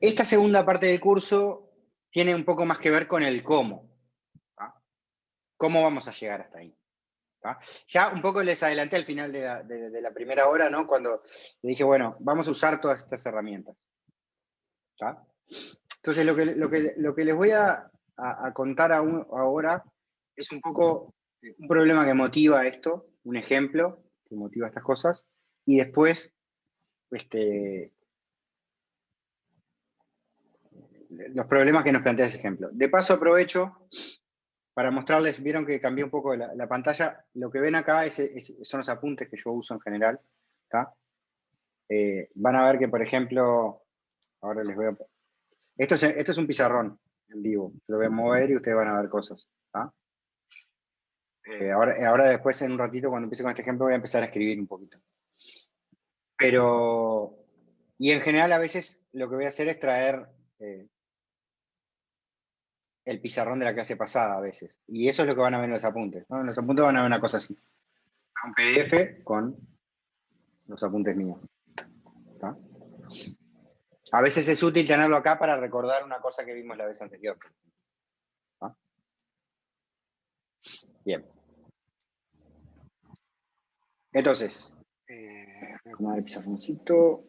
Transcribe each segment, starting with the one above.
Esta segunda parte del curso tiene un poco más que ver con el cómo. ¿Tá? ¿Cómo vamos a llegar hasta ahí? ¿Tá? Ya un poco les adelanté al final de la primera hora, ¿no? Cuando le dije, bueno, vamos a usar todas estas herramientas. ¿Tá? Entonces, lo que les voy a contar ahora es un poco un problema que motiva esto, un ejemplo que motiva estas cosas, y después los problemas que nos plantea ese ejemplo. De paso, aprovecho para mostrarles, vieron que cambié un poco la pantalla, lo que ven acá son los apuntes que yo uso en general. ¿Tá? Van a ver que, por ejemplo, ahora les voy a... Esto es un pizarrón en vivo, lo voy a mover y ustedes van a ver cosas. ¿Tá? Ahora después, en un ratito, cuando empiece con este ejemplo, voy a empezar a escribir un poquito. Pero, y en general a veces lo que voy a hacer es traer el pizarrón de la clase pasada a veces. Y eso es lo que van a ver en los apuntes. ¿No? En los apuntes van a ver una cosa así. Un PDF con los apuntes míos. ¿Tá? A veces es útil tenerlo acá para recordar una cosa que vimos la vez anterior. ¿Tá? Bien. Entonces, voy a acomodar el pizarroncito.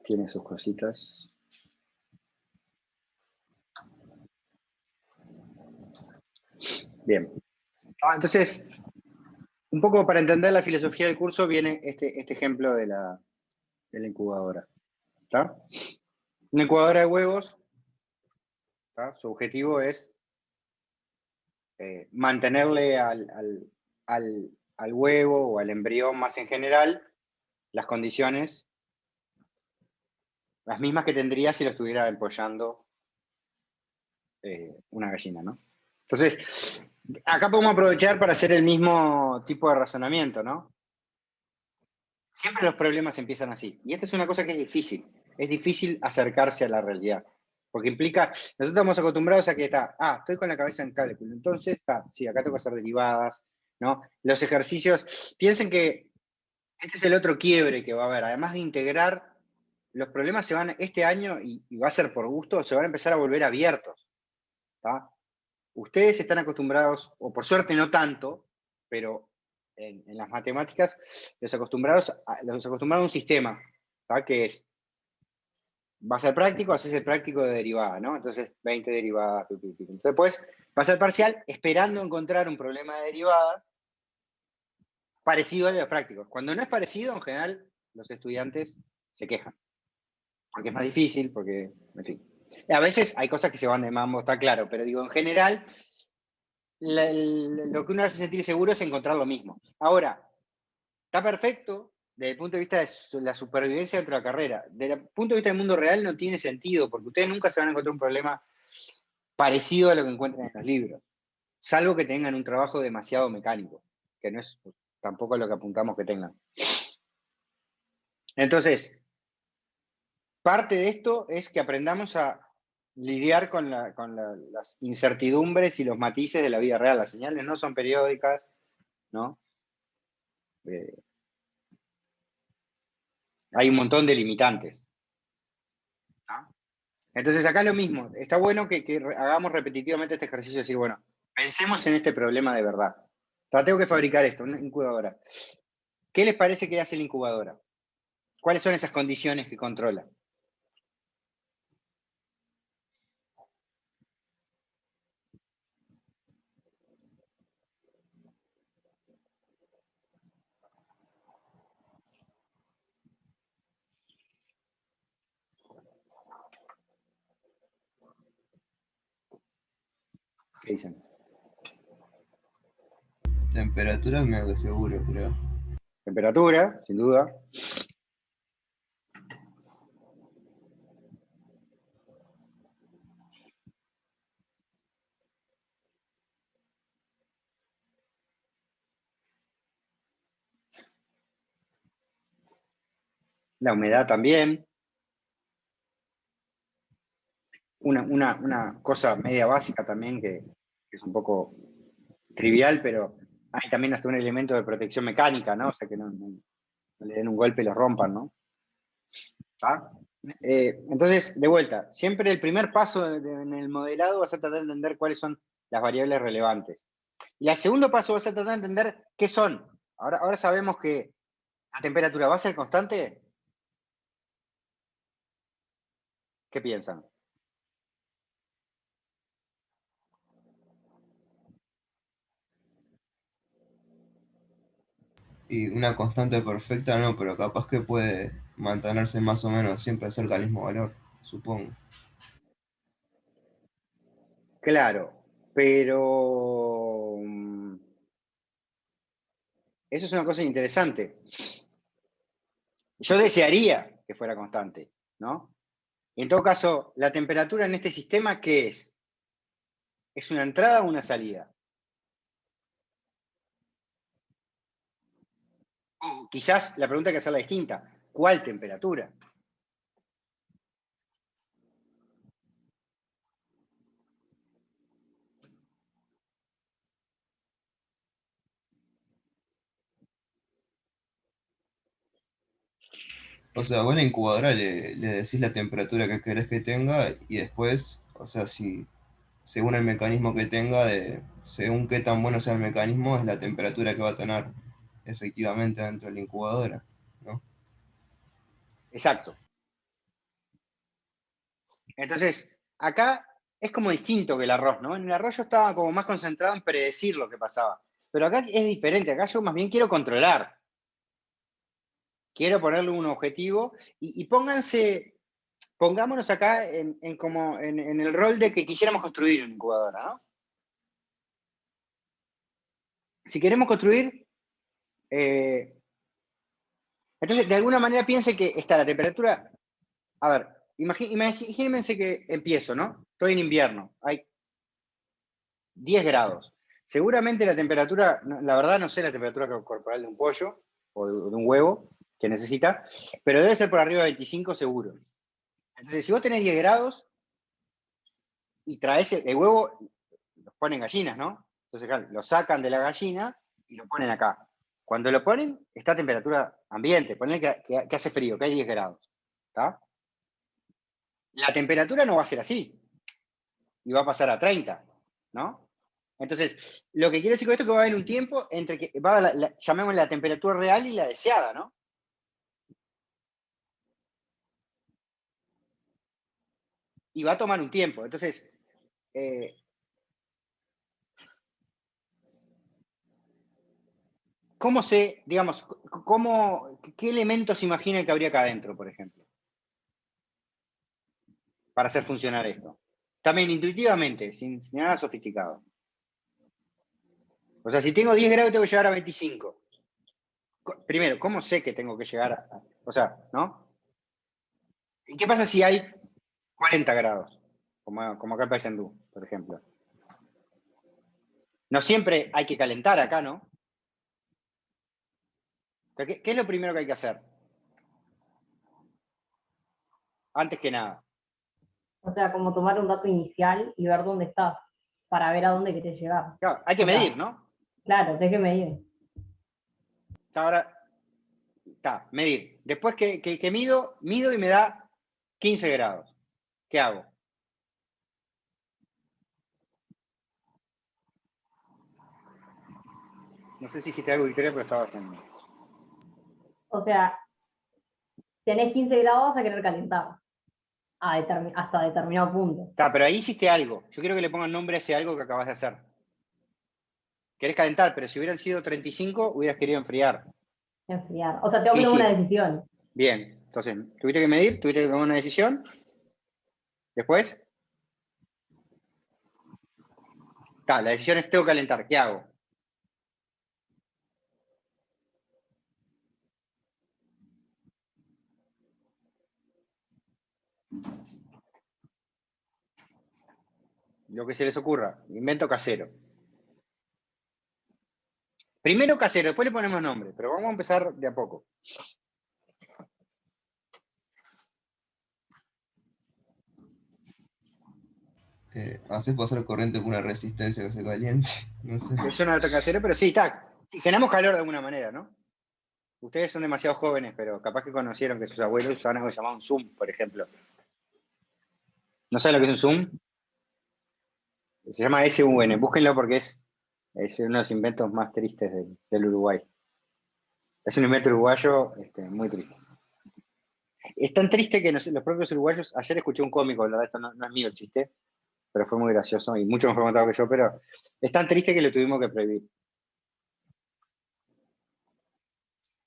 Tiene sus cositas. Bien. Entonces, un poco para entender la filosofía del curso viene este ejemplo de la incubadora. ¿Tá? Una incubadora de huevos, ¿tá? Su objetivo es mantenerle al huevo o al embrión más en general las condiciones, las mismas que tendría si lo estuviera empollando una gallina, ¿no? Entonces, acá podemos aprovechar para hacer el mismo tipo de razonamiento, ¿no? Siempre los problemas empiezan así. Y esta es una cosa que es difícil acercarse a la realidad. Porque implica, nosotros estamos acostumbrados a que estoy con la cabeza en cálculo, entonces, sí, acá tengo que hacer derivadas, ¿no? Los ejercicios, piensen que este es el otro quiebre que va a haber, además de integrar, los problemas se van, este año, y va a ser por gusto, se van a empezar a volver abiertos, ¿tá? Ustedes están acostumbrados, o por suerte no tanto, pero en las matemáticas los acostumbraron a un sistema, ¿tá? Que es, va a ser práctico, haces el práctico de derivada, ¿no? Entonces 20 derivadas, entonces después va a ser parcial esperando encontrar un problema de derivada parecido al de los prácticos. Cuando no es parecido, en general, los estudiantes se quejan, porque es más difícil, porque, en fin. A veces hay cosas que se van de mambo, está claro, pero digo, en general, lo que uno hace sentir seguro es encontrar lo mismo. Ahora, está perfecto desde el punto de vista de la supervivencia dentro de la carrera. Desde el punto de vista del mundo real no tiene sentido, porque ustedes nunca se van a encontrar un problema parecido a lo que encuentran en los libros, salvo que tengan un trabajo demasiado mecánico, que no es tampoco lo que apuntamos que tengan. Entonces, parte de esto es que aprendamos a lidiar con las incertidumbres y los matices de la vida real. Las señales no son periódicas, ¿no? Hay un montón de limitantes. ¿No? Entonces, acá es lo mismo. Está bueno que hagamos repetitivamente este ejercicio de decir, bueno, pensemos en este problema de verdad. Tengo que fabricar esto, una incubadora. ¿Qué les parece que hace la incubadora? ¿Cuáles son esas condiciones que controla? ¿Qué dicen? Temperatura medio que seguro, creo. Temperatura, sin duda. La humedad también. Una cosa media básica también que es un poco trivial, pero Hay también hasta un elemento de protección mecánica, ¿no? O sea, que no le den un golpe y lo rompan, ¿no? ¿Ah? Entonces, de vuelta, siempre el primer paso en el modelado vas a tratar de entender cuáles son las variables relevantes. Y el segundo paso vas a tratar de entender qué son. Ahora sabemos que la temperatura va a ser constante. ¿Qué piensan? Y una constante perfecta no, pero capaz que puede mantenerse más o menos siempre cerca del mismo valor, supongo. Claro, pero eso es una cosa interesante. Yo desearía que fuera constante, ¿no? Y en todo caso, la temperatura en este sistema, ¿qué es? ¿Es una entrada o una salida? O quizás la pregunta hay que hacerla distinta. ¿Cuál temperatura? O sea, vos a la incubadora le decís la temperatura que querés que tenga y después, o sea, si según el mecanismo que tenga, según qué tan bueno sea el mecanismo, es la temperatura que va a tener efectivamente dentro de la incubadora, ¿no? Exacto. Entonces, acá es como distinto que el arroz, ¿no? En el arroz yo estaba como más concentrado en predecir lo que pasaba. Pero acá es diferente, acá yo más bien quiero controlar. Quiero ponerle un objetivo y pongámonos acá en el rol de que quisiéramos construir una incubadora, ¿no? Si queremos construir, entonces de alguna manera piense que está la temperatura. A ver, imagínense que empiezo, ¿no? Estoy en invierno, hay 10 grados. Seguramente la temperatura, la verdad no sé la temperatura corporal de un pollo o de un huevo que necesita, pero debe ser por arriba de 25 seguro. Entonces, si vos tenés 10 grados y traes el huevo, los ponen gallinas, ¿no? Entonces, claro, lo sacan de la gallina y lo ponen acá. Cuando lo ponen, está a temperatura ambiente, ponen que hace frío, que hay 10 grados. ¿Está? La temperatura no va a ser así y va a pasar a 30, ¿no? Entonces, lo que quiero decir con esto es que va a haber un tiempo entre que va llamemos la temperatura real y la deseada, ¿no? Y va a tomar un tiempo. Entonces, eh, ¿cómo se, digamos, qué elementos se imagina que habría acá adentro, por ejemplo, para hacer funcionar esto? También intuitivamente, sin nada sofisticado. O sea, si tengo 10 grados, tengo que llegar a 25. Primero, ¿cómo sé que tengo que llegar o sea, ¿no? ¿Y qué pasa si hay 40 grados? Como acá en Paysandú, por ejemplo. No siempre hay que calentar acá, ¿no? ¿Qué es lo primero que hay que hacer? Antes que nada. O sea, como tomar un dato inicial y ver dónde estás, para ver a dónde querés llegar. Claro, hay que O medir, sea, ¿no? claro, tenés que medir. Ahora, está, medir. Después que mido y me da 15 grados. ¿Qué hago? No sé si dijiste algo, Victoria, pero estaba haciendo. O sea, tenés 15 grados a querer calentar hasta determinado punto. Está, pero ahí hiciste algo. Yo quiero que le pongan nombre a ese algo que acabas de hacer. Querés calentar, pero si hubieran sido 35, hubieras querido enfriar. Enfriar. O sea, tengo ¿Qué que tomar una hiciste? decisión. Bien, entonces, tuviste que medir, tuviste que tomar una decisión. Después, está, la decisión es tengo que calentar. ¿Qué hago? Lo que se les ocurra. Invento casero. Primero casero, después le ponemos nombre, pero vamos a empezar de a poco. haces pasar corriente por una resistencia que se caliente. No sé. Eso no lo toca hacer, pero sí, está. Generamos calor de alguna manera, ¿no? Ustedes son demasiado jóvenes, pero capaz que conocieron que sus abuelos usaban algo que se llamaba un Zoom, por ejemplo. ¿No saben lo que es un Zoom? Se llama SUN, búsquenlo porque es uno de los inventos más tristes del Uruguay. Es un invento uruguayo muy triste. Es tan triste que los propios uruguayos, ayer escuché un cómico, la verdad esto no es mío el chiste, pero fue muy gracioso y mucho mejor contado que yo, pero es tan triste que lo tuvimos que prohibir.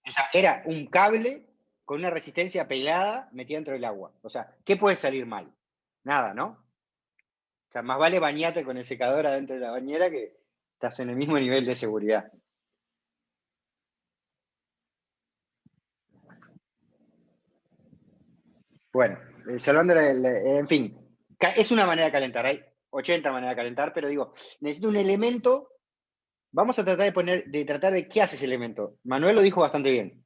O sea, era un cable con una resistencia pelada metida dentro del agua. O sea, ¿qué puede salir mal? Nada, ¿no? O sea, más vale bañarte con el secador adentro de la bañera que estás en el mismo nivel de seguridad. Bueno, salvando en fin, es una manera de calentar, hay 80 maneras de calentar, pero digo, necesito un elemento, vamos a tratar de qué hace ese elemento. Manuel lo dijo bastante bien.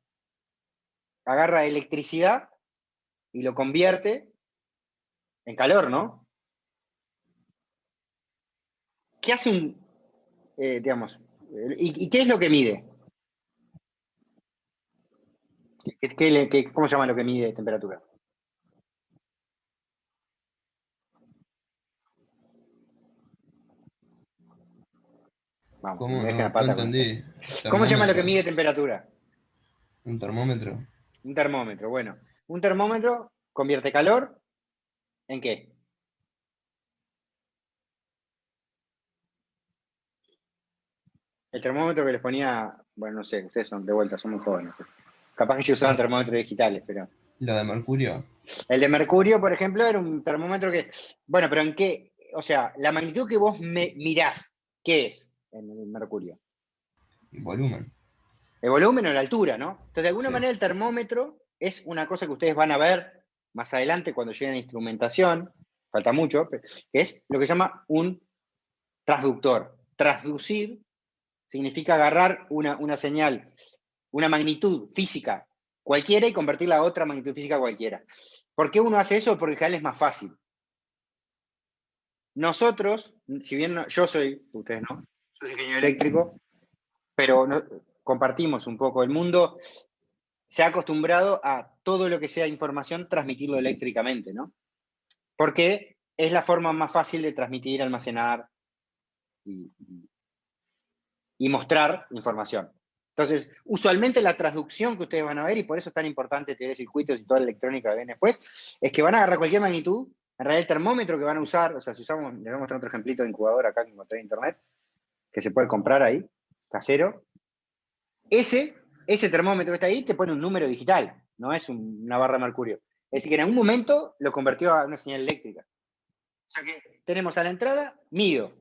Agarra electricidad y lo convierte en calor, ¿no? ¿Qué hace digamos, y qué es lo que mide? ¿Cómo se llama lo que mide temperatura? Vamos, ¿Cómo? me dejen la No pata con esto. entendí. ¿Cómo se llama lo que ¿Termómetro? mide temperatura? ¿Un termómetro? Un termómetro. Bueno, un termómetro convierte calor ¿en qué? El termómetro que les ponía, bueno, no sé, ustedes son de vuelta, son muy jóvenes. Capaz que ellos usaban La, termómetros digitales, pero. la de mercurio. El de mercurio, por ejemplo, era un termómetro que. Bueno, pero ¿en qué? O sea, la magnitud que vos mirás, ¿qué es en el mercurio? Volumen. El volumen o la altura, ¿no? Entonces, de alguna Sí. manera, el termómetro es una cosa que ustedes van a ver más adelante cuando lleguen a instrumentación, falta mucho, que es lo que se llama un transductor. Transducir significa agarrar una señal, una magnitud física cualquiera y convertirla a otra magnitud física cualquiera. ¿Por qué uno hace eso? Porque en general es más fácil. Nosotros, si bien yo soy, ustedes no, soy ingeniero eléctrico, pero compartimos un poco. El mundo se ha acostumbrado a todo lo que sea información transmitirlo eléctricamente, ¿no? Porque es la forma más fácil de transmitir, almacenar y mostrar información. Entonces, usualmente la traducción que ustedes van a ver, y por eso es tan importante tener circuitos y toda la electrónica que ven después, es que van a agarrar cualquier magnitud, en realidad el termómetro que van a usar, o sea, si usamos, les voy a mostrar otro ejemplito de incubador acá que encontré en internet, que se puede comprar ahí, casero, ese termómetro que está ahí te pone un número digital, no es una barra de mercurio. Es decir, que en algún momento lo convirtió a una señal eléctrica. O sea que tenemos a la entrada, mido.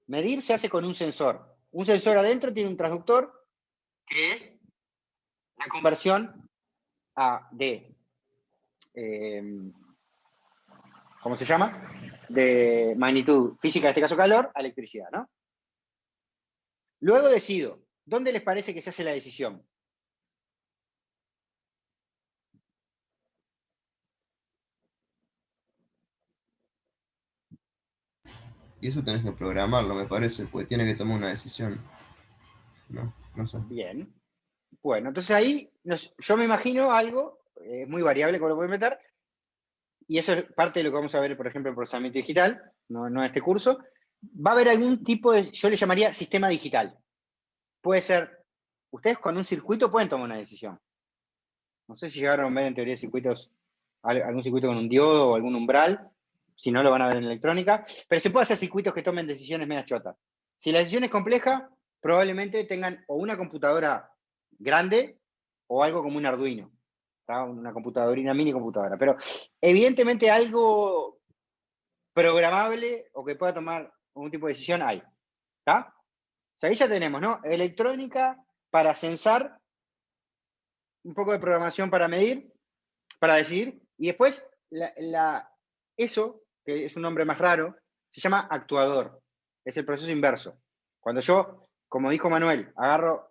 Medir se hace con un sensor. Un sensor adentro tiene un transductor que es la conversión eh, ¿cómo se llama? De magnitud física, en este caso calor, a electricidad, ¿no? Luego decido, ¿dónde les parece que se hace la decisión? Y eso tenés que programarlo, me parece, porque tiene que tomar una decisión. No sé. Bien. Bueno, entonces ahí yo me imagino algo muy variable como lo puedo meter, y eso es parte de lo que vamos a ver, por ejemplo, en procesamiento digital, no en este curso. Va a haber algún tipo de, yo le llamaría sistema digital. Puede ser, ustedes con un circuito pueden tomar una decisión. No sé si llegaron a ver en teoría de circuitos, algún circuito con un diodo o algún umbral, si no lo van a ver en electrónica, pero se puede hacer circuitos que tomen decisiones medio chotas. Si la decisión es compleja, probablemente tengan o una computadora grande o algo como un Arduino, ¿tá? Una computadorina, mini computadora, pero evidentemente algo programable o que pueda tomar algún tipo de decisión hay. ¿Está? O sea, ahí ya tenemos, ¿no? Electrónica para censar, un poco de programación para medir, para decidir, y después eso, que es un nombre más raro, se llama actuador. Es el proceso inverso. Cuando yo, como dijo Manuel, agarro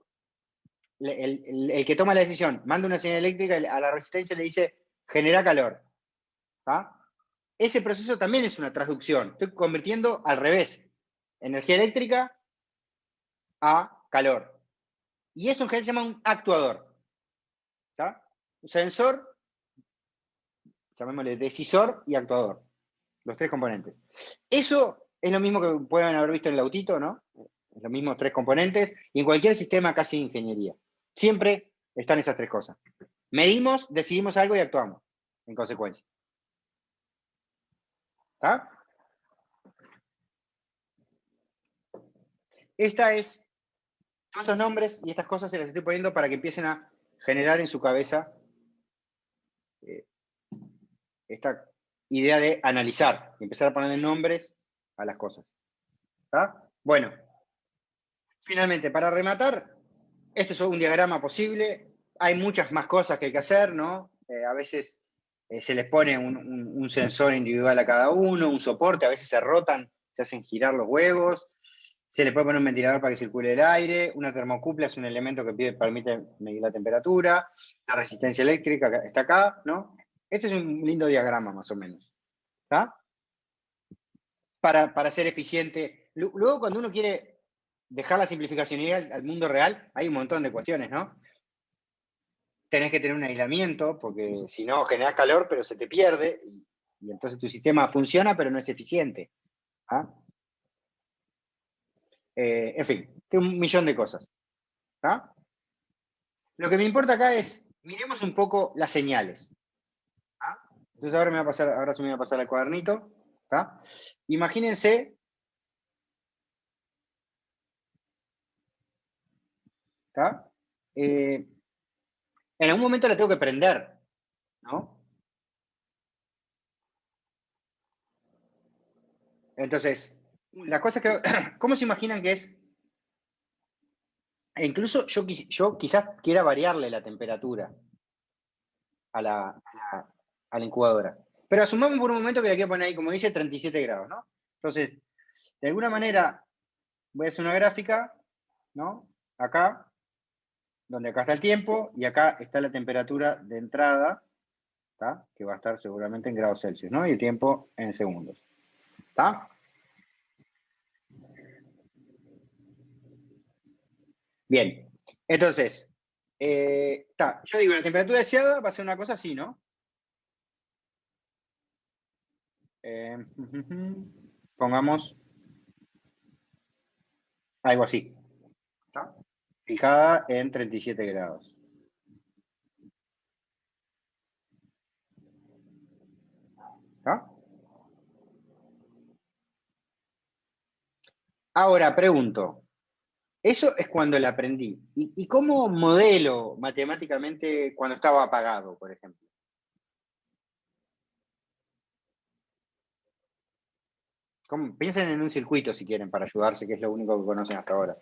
el que toma la decisión, manda una señal eléctrica a la resistencia y le dice, genera calor. ¿Ah? ese proceso también es una transducción. Estoy convirtiendo al revés, energía eléctrica a calor. Y eso en general se llama un actuador. ¿Está? Un sensor, llamémosle decisor y actuador. Los tres componentes. Eso es lo mismo que pueden haber visto en el autito, ¿no? Los mismos tres componentes. Y en cualquier sistema casi de ingeniería. Siempre están esas tres cosas. Medimos, decidimos algo y actuamos, en consecuencia. ¿Está? Todos estos nombres y estas cosas se las estoy poniendo para que empiecen a generar en su cabeza esta idea de analizar, y empezar a ponerle nombres a las cosas. ¿Está? Bueno, finalmente, para rematar, este es un diagrama posible. Hay muchas más cosas que hay que hacer, ¿no? A veces se les pone un sensor individual a cada uno, un soporte, a veces se rotan, se hacen girar los huevos, se le puede poner un ventilador para que circule el aire, una termocupla es un elemento que permite medir la temperatura, la resistencia eléctrica está acá, ¿no? Este es un lindo diagrama, más o menos. ¿Está? Para ser eficiente. Luego, cuando uno quiere dejar la simplificación y ir al mundo real, hay un montón de cuestiones, ¿no? Tenés que tener un aislamiento, porque si no generás calor, pero se te pierde, y entonces tu sistema funciona, pero no es eficiente. ¿Ah? En fin, tengo un millón de cosas. ¿Ah? Lo que me importa acá es, miremos un poco las señales. ¿Ah? Entonces ahora se me va a pasar al cuadernito. ¿Ah? Imagínense. ¿Ah? En algún momento la tengo que prender, ¿no? Entonces, la cosa que, ¿cómo se imaginan que es? E incluso yo quizás quiera variarle la temperatura a la incubadora. Pero asumamos por un momento que la quiero poner ahí, como dice, 37 grados, ¿no? Entonces, de alguna manera, voy a hacer una gráfica, ¿no? Acá, donde acá está el tiempo, y acá está la temperatura de entrada, ¿tá? Que va a estar seguramente en grados Celsius, ¿no? Y el tiempo en segundos. ¿Está? Bien. Entonces, yo digo, la temperatura deseada va a ser una cosa así, ¿no? Pongamos algo así. ¿Está? Fijada en 37 grados. ¿Está? Ahora, pregunto, eso es cuando la aprendí. ¿Y cómo modelo matemáticamente cuando estaba apagado, por ejemplo? Piensen en un circuito si quieren para ayudarse, que es lo único que conocen hasta ahora.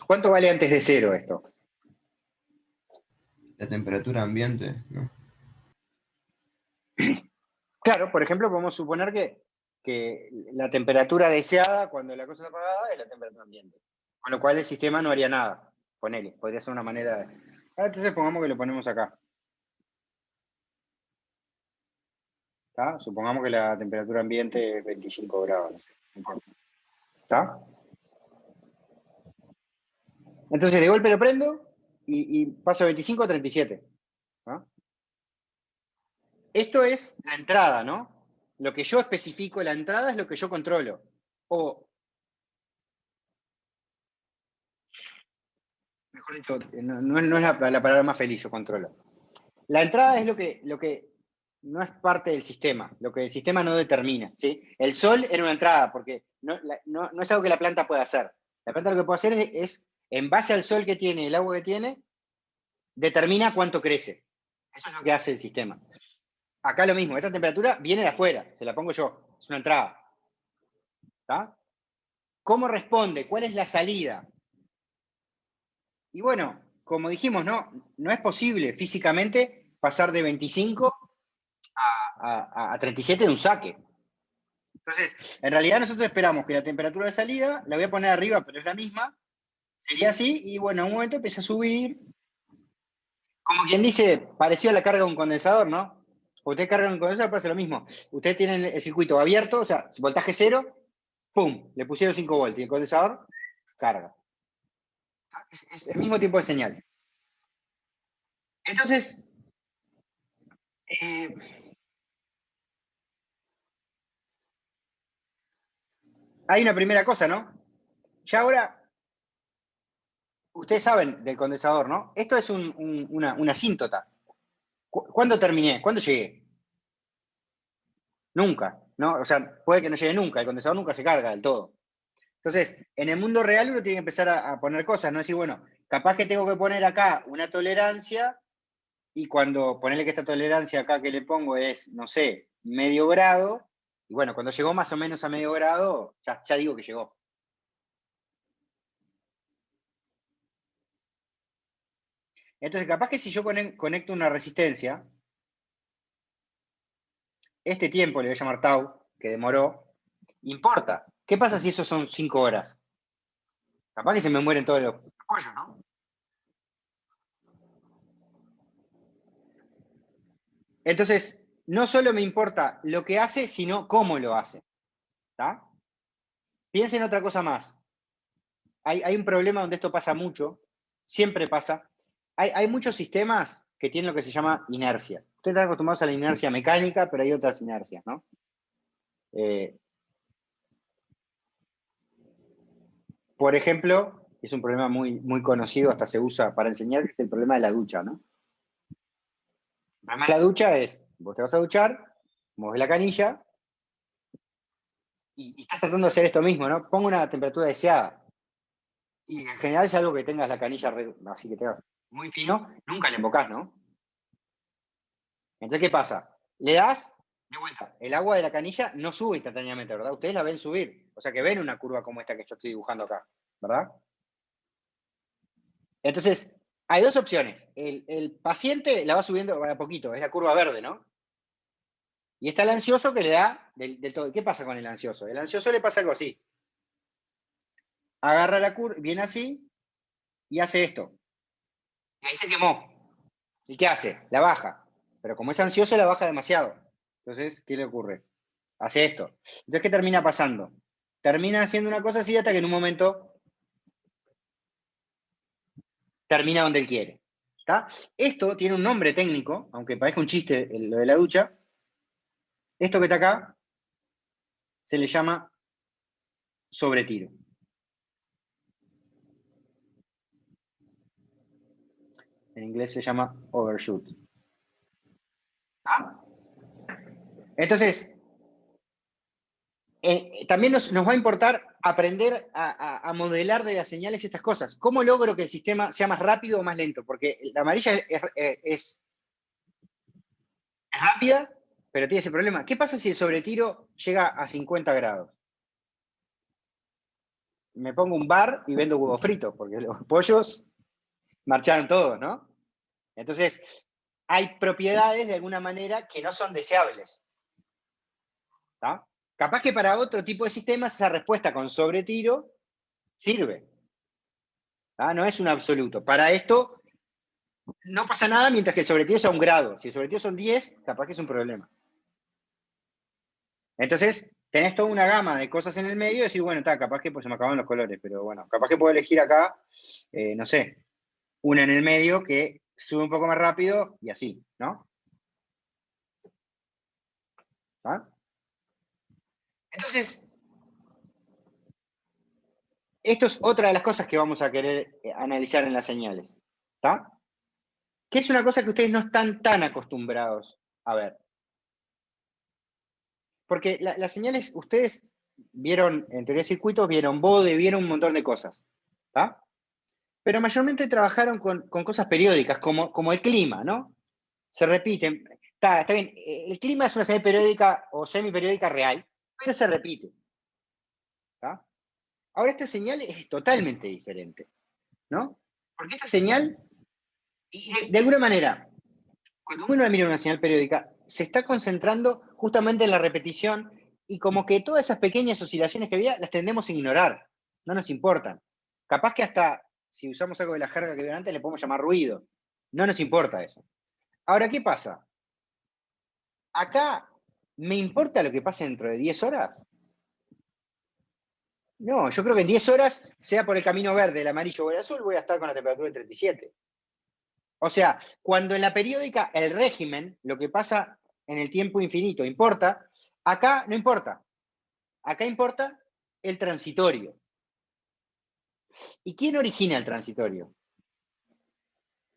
¿Cuánto vale antes de cero esto? La temperatura ambiente, ¿no? Claro, por ejemplo, podemos suponer que la temperatura deseada cuando la cosa está apagada es la temperatura ambiente. Con lo cual el sistema no haría nada. Ponele, podría ser una manera de... Entonces pongamos que lo ponemos acá. ¿Está? Supongamos que la temperatura ambiente es 25 grados. No importa. ¿Está? Entonces de golpe lo prendo y paso de 25 a 37. ¿Ah? Esto es la entrada, ¿no? Lo que yo especifico la entrada es lo que yo controlo. O, mejor dicho, no es la palabra más feliz, yo controlo. La entrada es lo que no es parte del sistema, lo que el sistema no determina. ¿Sí? El sol era una entrada, porque no es algo que la planta pueda hacer. La planta lo que puede hacer es, en base al sol que tiene, el agua que tiene, determina cuánto crece. Eso es lo que hace el sistema. Acá lo mismo, esta temperatura viene de afuera, se la pongo yo, es una entrada. ¿Está? ¿Cómo responde? ¿Cuál es la salida? Y bueno, como dijimos, no es posible físicamente pasar de 25 a 37 de un saque. Entonces, en realidad nosotros esperamos que la temperatura de salida, la voy a poner arriba, pero es la misma, sería así, y bueno, en un momento empieza a subir, como quien dice, parecido a la carga de un condensador, ¿no? Usted carga un condensador, pasa lo mismo. Ustedes tienen el circuito abierto, o sea, voltaje cero, ¡pum! Le pusieron 5 voltios y el condensador carga. Es el mismo tipo de señal. Entonces, hay una primera cosa, ¿no? Ya ahora, ustedes saben del condensador, ¿no? Esto es una asíntota. ¿Cuándo terminé? ¿Cuándo llegué? Nunca, ¿no? O sea, puede que no llegue nunca, el condensador nunca se carga del todo. Entonces, en el mundo real uno tiene que empezar a poner cosas, ¿no? Decir, bueno, capaz que tengo que poner acá una tolerancia y cuando ponerle que esta tolerancia acá que le pongo es, no sé, medio grado, y bueno, cuando llegó más o menos a medio grado, ya digo que llegó. Entonces, capaz que si yo conecto una resistencia, este tiempo le voy a llamar tau, que demoró, importa. ¿Qué pasa si eso son 5 horas? Capaz que se me mueren todos los pollos, ¿no? Entonces, no solo me importa lo que hace, sino cómo lo hace. ¿Tá? Piensen en otra cosa más. Hay un problema donde esto pasa mucho, siempre pasa. Hay muchos sistemas que tienen lo que se llama inercia. Ustedes están acostumbrados a la inercia mecánica, pero hay otras inercias, ¿no? Por ejemplo, es un problema muy conocido, hasta se usa para enseñar, que es el problema de la ducha, ¿no? El problema de la ducha es, vos te vas a duchar, mueves la canilla, y estás tratando de hacer esto mismo, ¿no? Pongo una temperatura deseada. Y en general es algo que tengas la canilla así que tengas muy fino, nunca le embocás, ¿no? Entonces, ¿qué pasa? Le das, de vuelta, el agua de la canilla no sube instantáneamente, ¿verdad? Ustedes la ven subir. O sea que ven una curva como esta que yo estoy dibujando acá, ¿verdad? Entonces, hay dos opciones. El paciente la va subiendo a poquito, es la curva verde, ¿no? Y está el ansioso que le da del todo. ¿Qué pasa con el ansioso? El ansioso le pasa algo así. Agarra la curva, viene así y hace esto. Y ahí se quemó. ¿Y qué hace? La baja. Pero como es ansioso, la baja demasiado. Entonces, ¿qué le ocurre? Hace esto. Entonces, ¿qué termina pasando? Termina haciendo una cosa así hasta que en un momento termina donde él quiere. ¿Está? Esto tiene un nombre técnico, aunque parezca un chiste lo de la ducha. Esto que está acá se le llama sobretiro. En inglés se llama overshoot. ¿Ah? Entonces, también nos va a importar aprender a modelar de las señales estas cosas. ¿Cómo logro que el sistema sea más rápido o más lento? Porque la amarilla es rápida, pero tiene ese problema. ¿Qué pasa si el sobretiro llega a 50 grados? Me pongo un bar y vendo huevos fritos, porque los pollos marcharon todos, ¿no? Entonces, hay propiedades de alguna manera que no son deseables. ¿Tá? Capaz que para otro tipo de sistemas esa respuesta con sobretiro sirve. ¿Tá? No es un absoluto. Para esto no pasa nada mientras que el sobretiro sea 1 grado. Si el sobretiro son 10, capaz que es un problema. Entonces, tenés toda una gama de cosas en el medio y decir, bueno, está, capaz que pues, se me acaban los colores, pero bueno, capaz que puedo elegir acá, no sé, una en el medio que sube un poco más rápido y así, ¿no? ¿Ah? Entonces, esto es otra de las cosas que vamos a querer analizar en las señales, ¿está? Que es una cosa que ustedes no están tan acostumbrados a ver. Porque las señales, ustedes vieron, en teoría de circuitos, vieron bode, vieron un montón de cosas, ¿está? Pero mayormente trabajaron con cosas periódicas, como el clima, ¿no? Se repiten. Está bien, el clima es una señal periódica o semiperiódica real, pero se repite. ¿Tá? Ahora esta señal es totalmente diferente, ¿no? Porque esta señal, y de alguna manera, cuando uno mira una señal periódica, se está concentrando justamente en la repetición y como que todas esas pequeñas oscilaciones que había las tendemos a ignorar, no nos importan. Capaz que hasta, si usamos algo de la jerga que vi antes, le podemos llamar ruido. No nos importa eso. Ahora, ¿qué pasa? Acá, ¿me importa lo que pase dentro de 10 horas? No, yo creo que en 10 horas, sea por el camino verde, el amarillo o el azul, voy a estar con la temperatura de 37. O sea, cuando en la periódica el régimen, lo que pasa en el tiempo infinito, importa, acá no importa. Acá importa el transitorio. ¿Y quién origina el transitorio?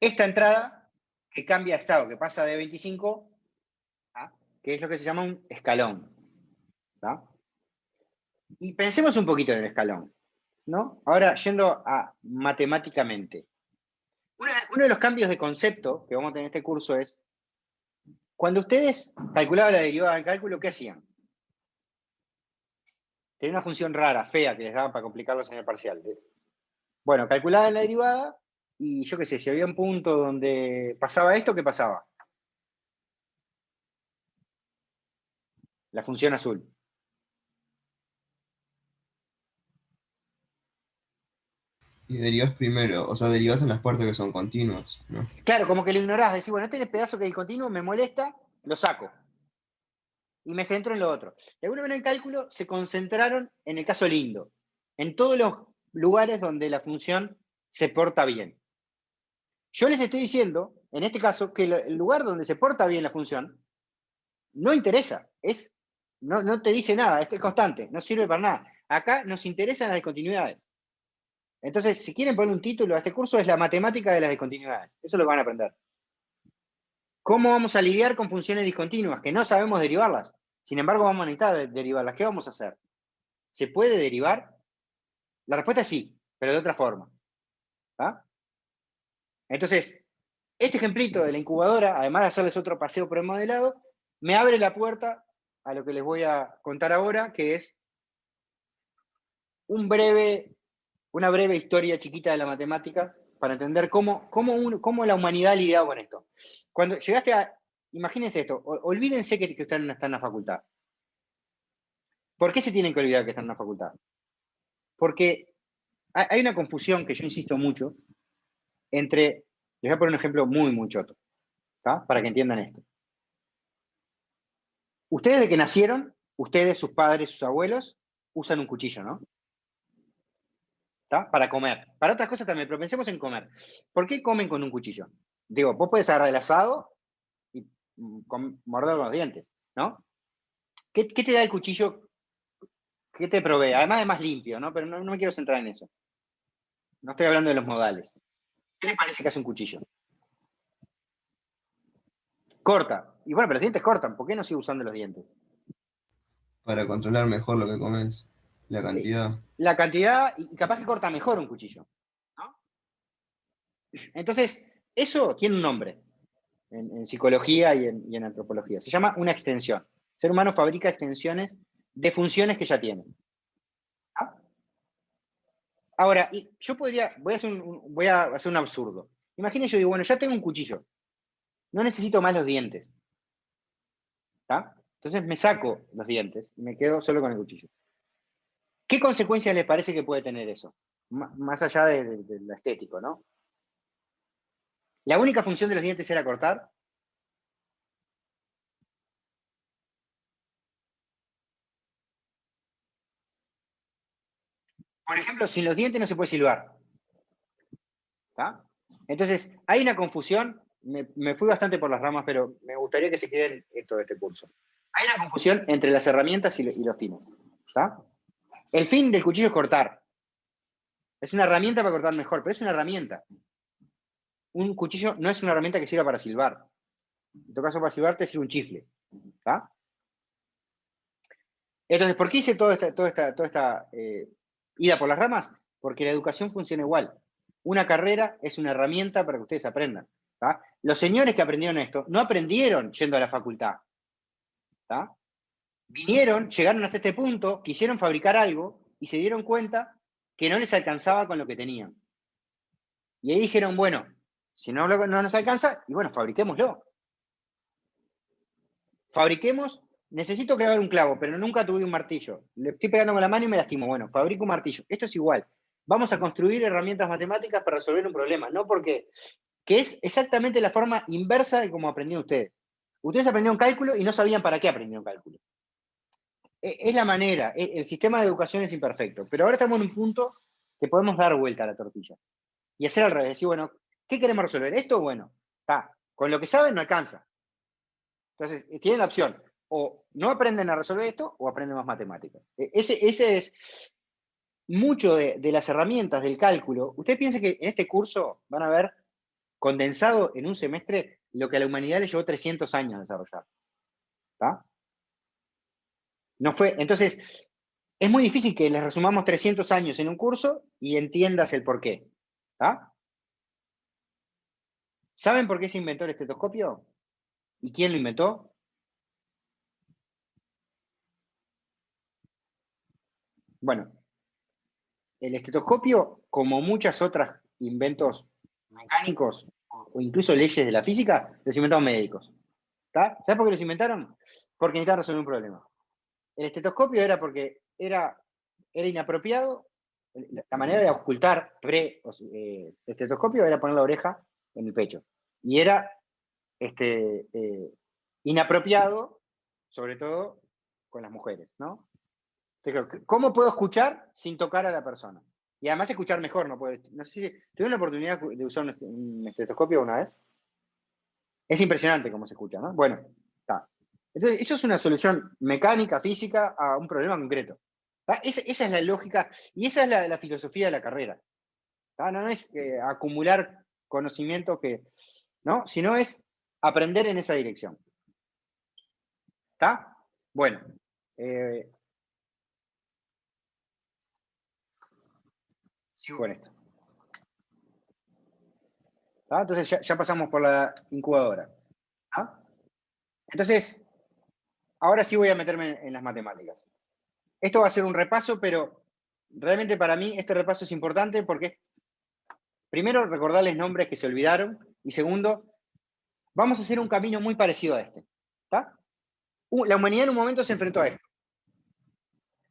Esta entrada que cambia de estado, que pasa de 25, ¿ah? Que es lo que se llama un escalón. ¿Ah? Y pensemos un poquito en el escalón, ¿no? Ahora, yendo a matemáticamente. Uno de los cambios de concepto que vamos a tener en este curso es, cuando ustedes calculaban la derivada del cálculo, ¿qué hacían? Tenía una función rara, fea, que les daban para complicarlos en el parcial. Bueno, calculaban la derivada y yo qué sé, si había un punto donde pasaba esto, ¿qué pasaba? La función azul. Y derivas primero, o sea, derivas en las partes que son continuas, ¿no? Claro, como que lo ignorás, decís, bueno, este pedazo que es continuo me molesta, lo saco. Y me centro en lo otro. De alguna manera en cálculo se concentraron en el caso lindo, en todos los lugares donde la función se porta bien. Yo les estoy diciendo, en este caso, que el lugar donde se porta bien la función no interesa, no te dice nada, es constante, no sirve para nada. Acá nos interesan las discontinuidades. Entonces, si quieren poner un título a este curso, es la matemática de las discontinuidades. Eso lo van a aprender. ¿Cómo vamos a lidiar con funciones discontinuas? Que no sabemos derivarlas. Sin embargo, vamos a necesitar derivarlas. ¿Qué vamos a hacer? ¿Se puede derivar? La respuesta es sí, pero de otra forma. ¿Ah? Entonces, este ejemplito de la incubadora, además de hacerles otro paseo por el modelado, me abre la puerta a lo que les voy a contar ahora, que es una breve historia chiquita de la matemática para entender cómo la humanidad ha lidiado con esto. Cuando llegaste a, imagínense esto, olvídense que ustedes no están en la facultad. ¿Por qué se tienen que olvidar que están en la facultad? Porque hay una confusión que yo insisto mucho entre, les voy a poner un ejemplo muy, muy choto, ¿tá? Para que entiendan esto. Ustedes de que nacieron, ustedes, sus padres, sus abuelos, usan un cuchillo, ¿no? ¿Tá? Para comer. Para otras cosas también, pero pensemos en comer. ¿Por qué comen con un cuchillo? Digo, vos puedes agarrar el asado y morder los dientes, ¿no? ¿Qué te da el cuchillo? ¿Qué te provee? Además de más limpio, ¿no? Pero no me quiero centrar en eso. No estoy hablando de los modales. ¿Qué les parece que hace un cuchillo? Corta. Y bueno, pero los dientes cortan. ¿Por qué no sigo usando los dientes? Para controlar mejor lo que comes, la cantidad. La cantidad, y capaz que corta mejor un cuchillo, ¿no? Entonces, eso tiene un nombre en psicología y en antropología. Se llama una extensión. El ser humano fabrica extensiones de funciones que ya tiene. ¿Ah? Ahora, yo voy a hacer un absurdo. Imagínense, yo digo, bueno, ya tengo un cuchillo. No necesito más los dientes. ¿Tá? Entonces me saco los dientes y me quedo solo con el cuchillo. ¿Qué consecuencias les parece que puede tener eso? Más allá de lo estético, ¿no? La única función de los dientes era cortar. Por ejemplo, sin los dientes no se puede silbar. ¿Tá? Entonces, hay una confusión, me fui bastante por las ramas, pero me gustaría que se queden esto de este curso. Hay una confusión entre las herramientas y los fines. ¿Tá? El fin del cuchillo es cortar. Es una herramienta para cortar mejor, pero es una herramienta. Un cuchillo no es una herramienta que sirva para silbar. En todo caso, para silbar te sirve un chifle. ¿Tá? Entonces, ¿por qué hice toda esta ida por las ramas? Porque la educación funciona igual. Una carrera es una herramienta para que ustedes aprendan. ¿Tá? Los señores que aprendieron esto no aprendieron yendo a la facultad. ¿Tá? Vinieron, llegaron hasta este punto, quisieron fabricar algo y se dieron cuenta que no les alcanzaba con lo que tenían. Y ahí dijeron, bueno, si no nos alcanza, y bueno, fabriquémoslo. Fabriquemos necesito clavar un clavo, pero nunca tuve un martillo. Le estoy pegando con la mano y me lastimo. Bueno, fabrico un martillo. Esto es igual. Vamos a construir herramientas matemáticas para resolver un problema, no porque, que es exactamente la forma inversa de cómo aprendieron ustedes. Ustedes aprendieron cálculo y no sabían para qué aprendieron cálculo. Es la manera, el sistema de educación es imperfecto, pero ahora estamos en un punto que podemos dar vuelta a la tortilla y hacer al revés. Decir, bueno, ¿qué queremos resolver? Esto, bueno, está. Con lo que saben no alcanza. Entonces, tienen la opción, o no aprenden a resolver esto, o aprenden más matemáticas. Ese es mucho de las herramientas del cálculo. Ustedes piensen que en este curso van a ver condensado en un semestre lo que a la humanidad le llevó 300 años desarrollar. ¿Está? No fue, entonces, es muy difícil que les resumamos 300 años en un curso y entiendas el por qué. ¿Está? ¿Saben por qué se inventó el estetoscopio? ¿Y quién lo inventó? Bueno, el estetoscopio, como muchas otras inventos mecánicos o incluso leyes de la física, los inventaron médicos. ¿Está? ¿Sabes por qué los inventaron? Porque necesitaban resolver un problema. El estetoscopio era porque era inapropiado. La manera de ocultar estetoscopio era poner la oreja en el pecho. Y era inapropiado, sobre todo con las mujeres, ¿no? Entonces, ¿cómo puedo escuchar sin tocar a la persona? Y además escuchar mejor, no sé si tuvieron la oportunidad de usar un estetoscopio una vez. Es impresionante cómo se escucha, ¿no? Bueno, está. Entonces, eso es una solución mecánica, física, a un problema concreto. Esa es la lógica y esa es la filosofía de la carrera. No es acumular conocimiento ¿no? Sino es aprender en esa dirección. ¿Está? Bueno. Sigo con esto. ¿Está? Entonces ya pasamos por la incubadora. ¿Está? Entonces, ahora sí voy a meterme en las matemáticas. Esto va a ser un repaso, pero realmente para mí este repaso es importante porque, primero, recordarles nombres que se olvidaron, y segundo, vamos a hacer un camino muy parecido a este. ¿Está? La humanidad en un momento se enfrentó a esto.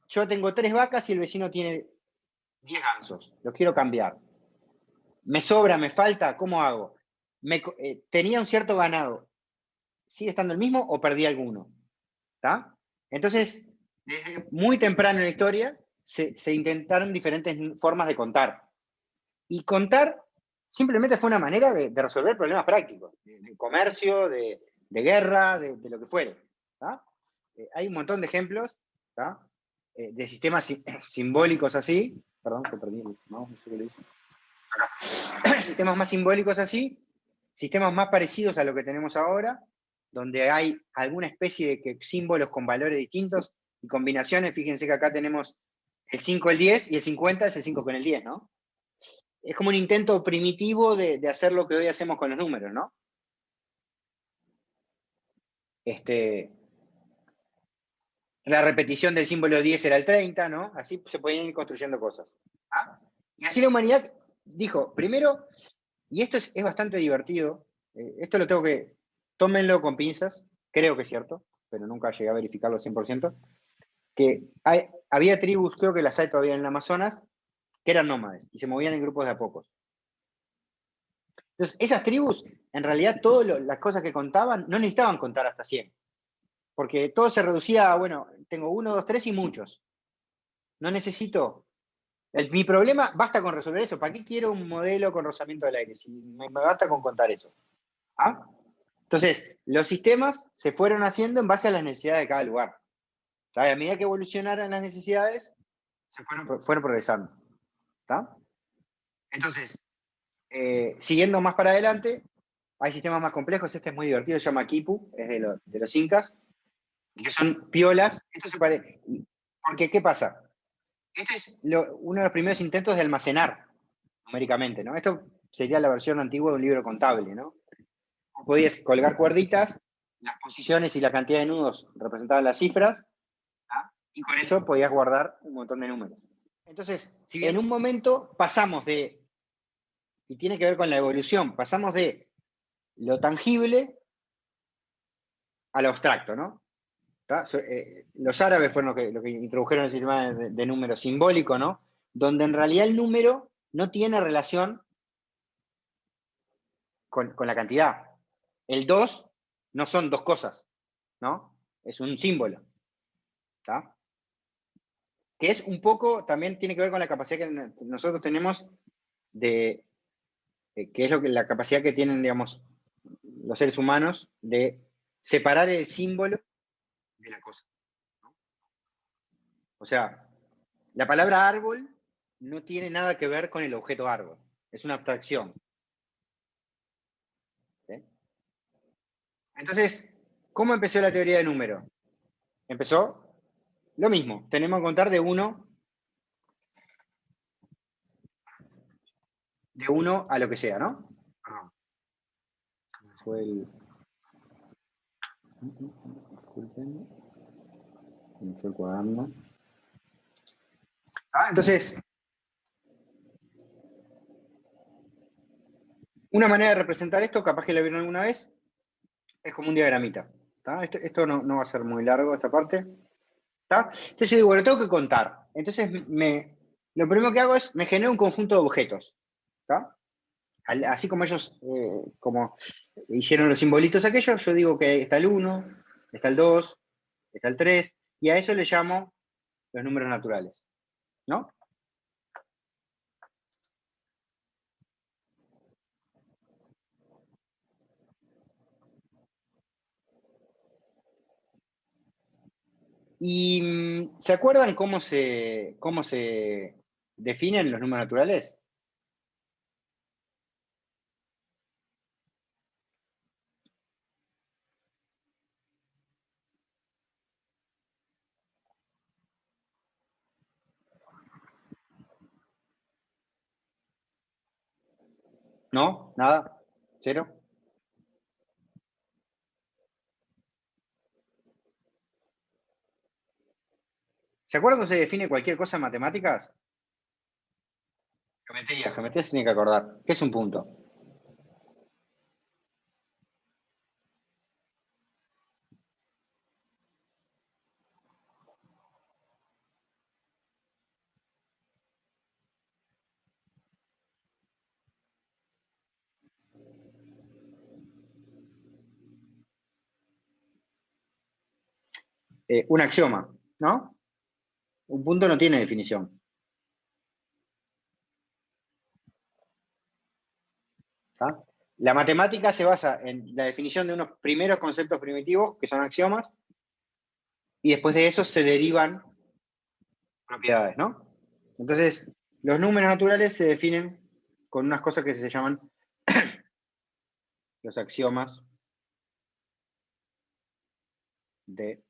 Yo tengo 3 vacas y el vecino tiene 10 gansos. Los quiero cambiar. Me sobra, me falta, ¿cómo hago? Tenía un cierto ganado. ¿Sigue estando el mismo o perdí alguno? ¿Está? Entonces, desde muy temprano en la historia, se intentaron diferentes formas de contar. Y contar simplemente fue una manera de resolver problemas prácticos, de comercio, de guerra, de lo que fuere. Hay un montón de ejemplos de sistemas simbólicos así. Perdón, que perdí el mouse, no sé qué le hice. Acá. Sistemas más simbólicos así, sistemas más parecidos a lo que tenemos ahora, donde hay alguna especie de símbolos con valores distintos y combinaciones. Fíjense que acá tenemos el 5, el 10, y el 50 es el 5 con el 10, ¿no? Es como un intento primitivo de hacer lo que hoy hacemos con los números, ¿no? La repetición del símbolo 10 era el 30, ¿no? Así se podían ir construyendo cosas. Y así la humanidad dijo, primero, y esto es bastante divertido, esto lo tengo que, tómenlo con pinzas, creo que es cierto, pero nunca llegué a verificarlo 100%, que había tribus, creo que las hay todavía en el Amazonas, que eran nómades y se movían en grupos de a pocos. Entonces, esas tribus, en realidad, todas las cosas que contaban, no necesitaban contar hasta 100. Porque todo se reducía a, bueno, tengo 1, 2, 3 y muchos. No necesito. Mi problema, basta con resolver eso. ¿Para qué quiero un modelo con rozamiento del aire? Si me basta con contar eso. Entonces, los sistemas se fueron haciendo en base a las necesidades de cada lugar. A medida que evolucionaran las necesidades, se fueron progresando. ¿Está? Entonces, siguiendo más para adelante, hay sistemas más complejos. Este es muy divertido, se llama Quipu, es de los incas, que son piolas. Esto se parece. Porque, ¿qué pasa? Este es uno de los primeros intentos de almacenar numéricamente, ¿no? Esto sería la versión antigua de un libro contable, ¿no? Podías colgar cuerditas, las posiciones y la cantidad de nudos representaban las cifras, y con eso podías guardar un montón de números. Entonces, si bien en un momento pasamos de, y tiene que ver con la evolución, pasamos de lo tangible a lo abstracto, ¿no? Los árabes fueron los que introdujeron el sistema de número simbólico, ¿no? Donde en realidad el número no tiene relación con la cantidad. El 2 no son dos cosas, ¿no? Es un símbolo. ¿Tá? Que es un poco, también tiene que ver con la capacidad que nosotros tenemos que es la capacidad que tienen, digamos, los seres humanos de separar el símbolo de la cosa, ¿no? O sea, la palabra árbol no tiene nada que ver con el objeto árbol, es una abstracción. ¿Sí? Entonces, ¿cómo empezó la teoría de número? Empezó lo mismo, tenemos que contar de 1 a lo que sea, ¿no? Fue el... Disculpen. Me fue el cuaderno. Entonces, una manera de representar esto, capaz que lo vieron alguna vez, es como un diagramita. Esto no va a ser muy largo, esta parte. ¿Tá? Entonces yo digo, bueno, tengo que contar. Entonces lo primero que hago es, me genero un conjunto de objetos. ¿Tá? Así como ellos, como hicieron los simbolitos aquellos, yo digo que está el 1, está el 2, está el 3, y a eso le llamo los números naturales. ¿No? ¿Y se acuerdan cómo se definen los números naturales? ¿No? ¿Nada? ¿Cero? ¿Se acuerdan cómo se define cualquier cosa en matemáticas? Geometría se tiene que acordar. ¿Qué es un punto? Un axioma, ¿no? Un punto no tiene definición. ¿Tá? La matemática se basa en la definición de unos primeros conceptos primitivos, que son axiomas, y después de eso se derivan propiedades, ¿no? Entonces, los números naturales se definen con unas cosas que se llaman los axiomas de...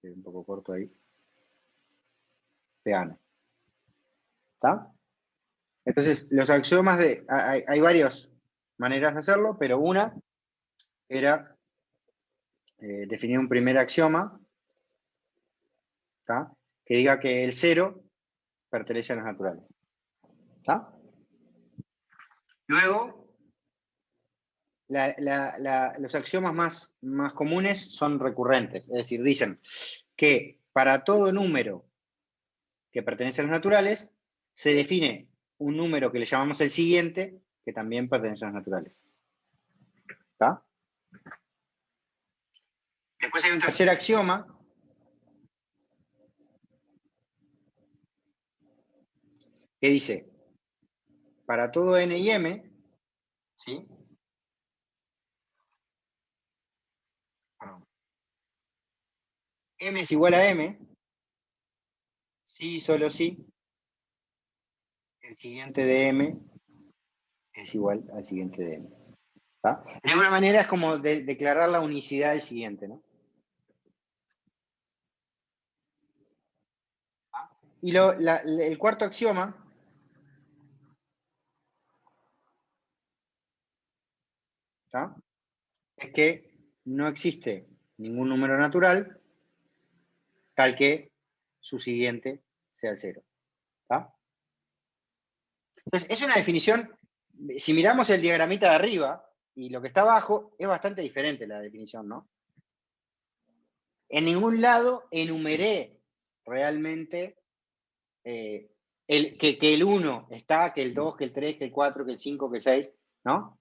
un poco corto ahí. Peano. ¿Está? Entonces, los axiomas de... Hay varias maneras de hacerlo, pero una era definir un primer axioma, ¿tá? Que diga que el 0 pertenece a los naturales. ¿Tá? Luego, los axiomas más comunes son recurrentes, es decir, dicen que para todo número que pertenece a los naturales, se define un número que le llamamos el siguiente, que también pertenece a los naturales. ¿Tá? Después hay un tercer axioma, que dice, para todo n y m, ¿sí? M es igual a m, si y solo si, el siguiente de m es igual al siguiente de m. ¿Tá? De alguna manera es como declarar la unicidad del siguiente, ¿no? Y el cuarto axioma ¿tá? Es que no existe ningún número natural tal que su siguiente sea el 0. ¿Tá? Entonces, es una definición, si miramos el diagramita de arriba y lo que está abajo, es bastante diferente la definición, ¿no? En ningún lado enumeré realmente que el 1 está, que el 2, que el 3, que el 4, que el 5, que el 6, ¿no?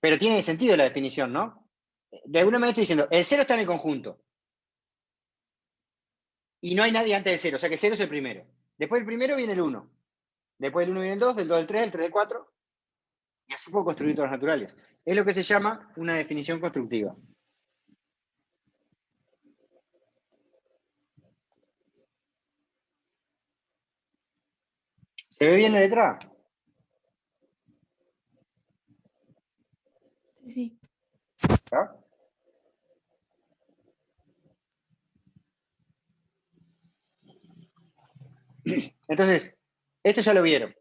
Pero tiene sentido la definición, ¿no? De alguna manera estoy diciendo, el 0 está en el conjunto. Y no hay nadie antes del 0, o sea que 0 es el primero. Después del primero viene el 1. Después del 1 viene el 2, del 2 el 3, el 3 el 4. Y así puedo construir todos los naturales. Es lo que se llama una definición constructiva. ¿Se ve bien la letra? Sí. ¿Ah? Entonces, esto ya lo vieron.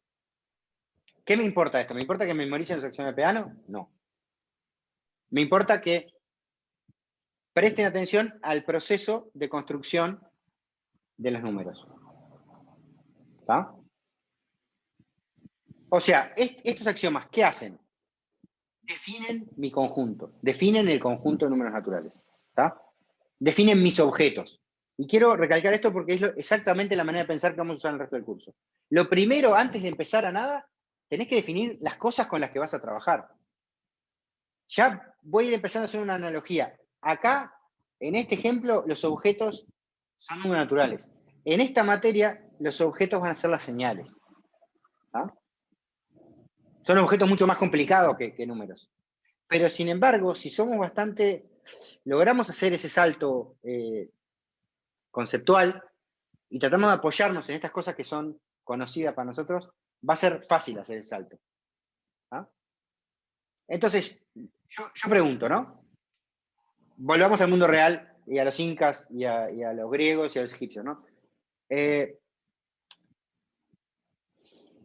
¿Qué me importa esto? ¿Me importa que memoricen las acciones de piano? No. Me importa que presten atención al proceso de construcción de los números. ¿Está? O sea, estos axiomas, ¿qué hacen? Definen mi conjunto, definen el conjunto de números naturales. ¿Está? Definen mis objetos. Y quiero recalcar esto porque es exactamente la manera de pensar que vamos a usar en el resto del curso. Lo primero, antes de empezar a nada, tenés que definir las cosas con las que vas a trabajar. Ya voy a ir empezando a hacer una analogía. Acá, en este ejemplo, los objetos son números naturales. En esta materia, los objetos van a ser las señales. ¿Ah? Son objetos mucho más complicados que números. Pero sin embargo, si somos logramos hacer ese salto conceptual y tratamos de apoyarnos en estas cosas que son conocidas para nosotros, va a ser fácil hacer el salto. ¿Ah? Entonces, yo pregunto, ¿no? Volvamos al mundo real y a los incas y a los griegos y a los egipcios, ¿no?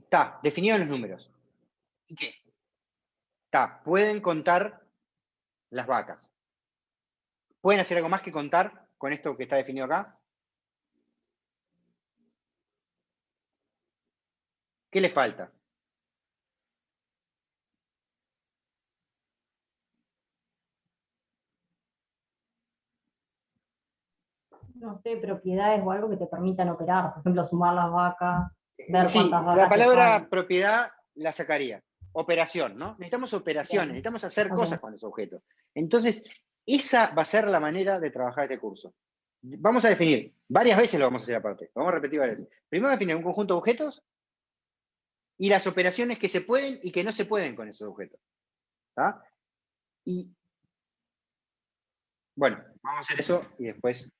Está, definidos los números. ¿Y qué? Está, pueden contar las vacas. ¿Pueden hacer algo más que contar con esto que está definido acá? ¿Qué les falta? No sé, propiedades o algo que te permitan operar. Por ejemplo, sumar las vacas, ver Sí, cuántas vacas la palabra están. propiedad la sacaría. Operación, ¿no? Necesitamos operaciones, Bien. necesitamos hacer Ok. cosas con los objetos. Entonces, esa va a ser la manera de trabajar este curso. Vamos a definir, varias veces lo vamos a hacer aparte, lo vamos a repetir varias veces. Primero definir un conjunto de objetos y las operaciones que se pueden y que no se pueden con esos objetos. ¿Tá? Y, bueno, vamos a hacer eso y después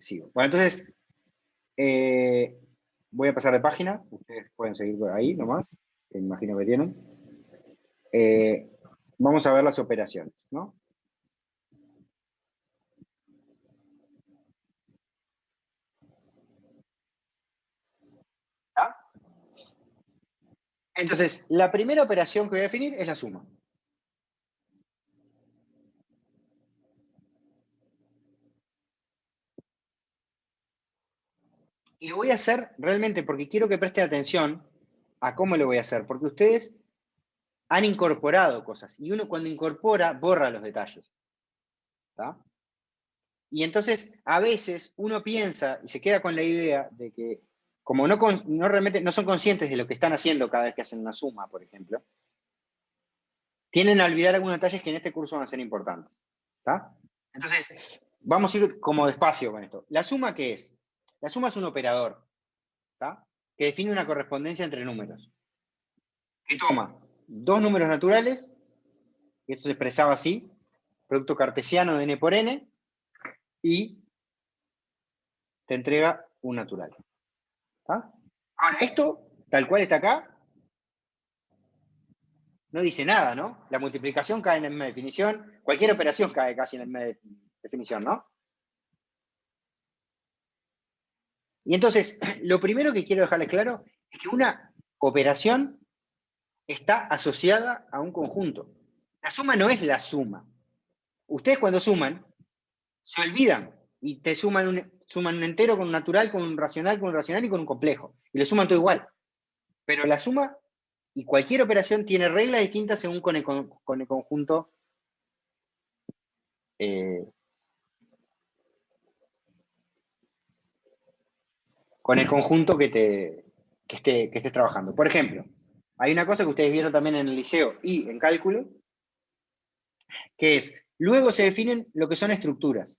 sigo. Bueno, entonces, voy a pasar de página, ustedes pueden seguir por ahí nomás, que imagino que tienen. Vamos a ver las operaciones, ¿no? ¿Ah? Entonces, la primera operación que voy a definir es la suma. Y lo voy a hacer realmente porque quiero que presten atención a cómo lo voy a hacer, porque ustedes han incorporado cosas y uno cuando incorpora borra los detalles. ¿Tá? Y entonces a veces uno piensa y se queda con la idea de que como realmente no son conscientes de lo que están haciendo cada vez que hacen una suma, por ejemplo, tienden a olvidar algunos detalles que en este curso van a ser importantes. ¿Tá? Entonces, vamos a ir como despacio con esto. ¿La suma qué es? La suma es un operador, ¿tá? Que define una correspondencia entre números. Que toma dos números naturales, y esto se expresaba así, producto cartesiano de n por n, y te entrega un natural. ¿Tá? Ahora, esto, tal cual está acá, no dice nada, ¿no? La multiplicación cae en la misma definición, cualquier operación cae casi en la misma definición, ¿no? Y entonces, lo primero que quiero dejarles claro es que una operación está asociada a un conjunto. La suma no es la suma. Ustedes cuando suman, se olvidan y te suman un entero con un natural, con un racional y con un complejo. Y lo suman todo igual. Pero la suma y cualquier operación tiene reglas distintas según con el conjunto con el conjunto que estés trabajando. Por ejemplo, hay una cosa que ustedes vieron también en el liceo y en cálculo, que es, luego se definen lo que son estructuras.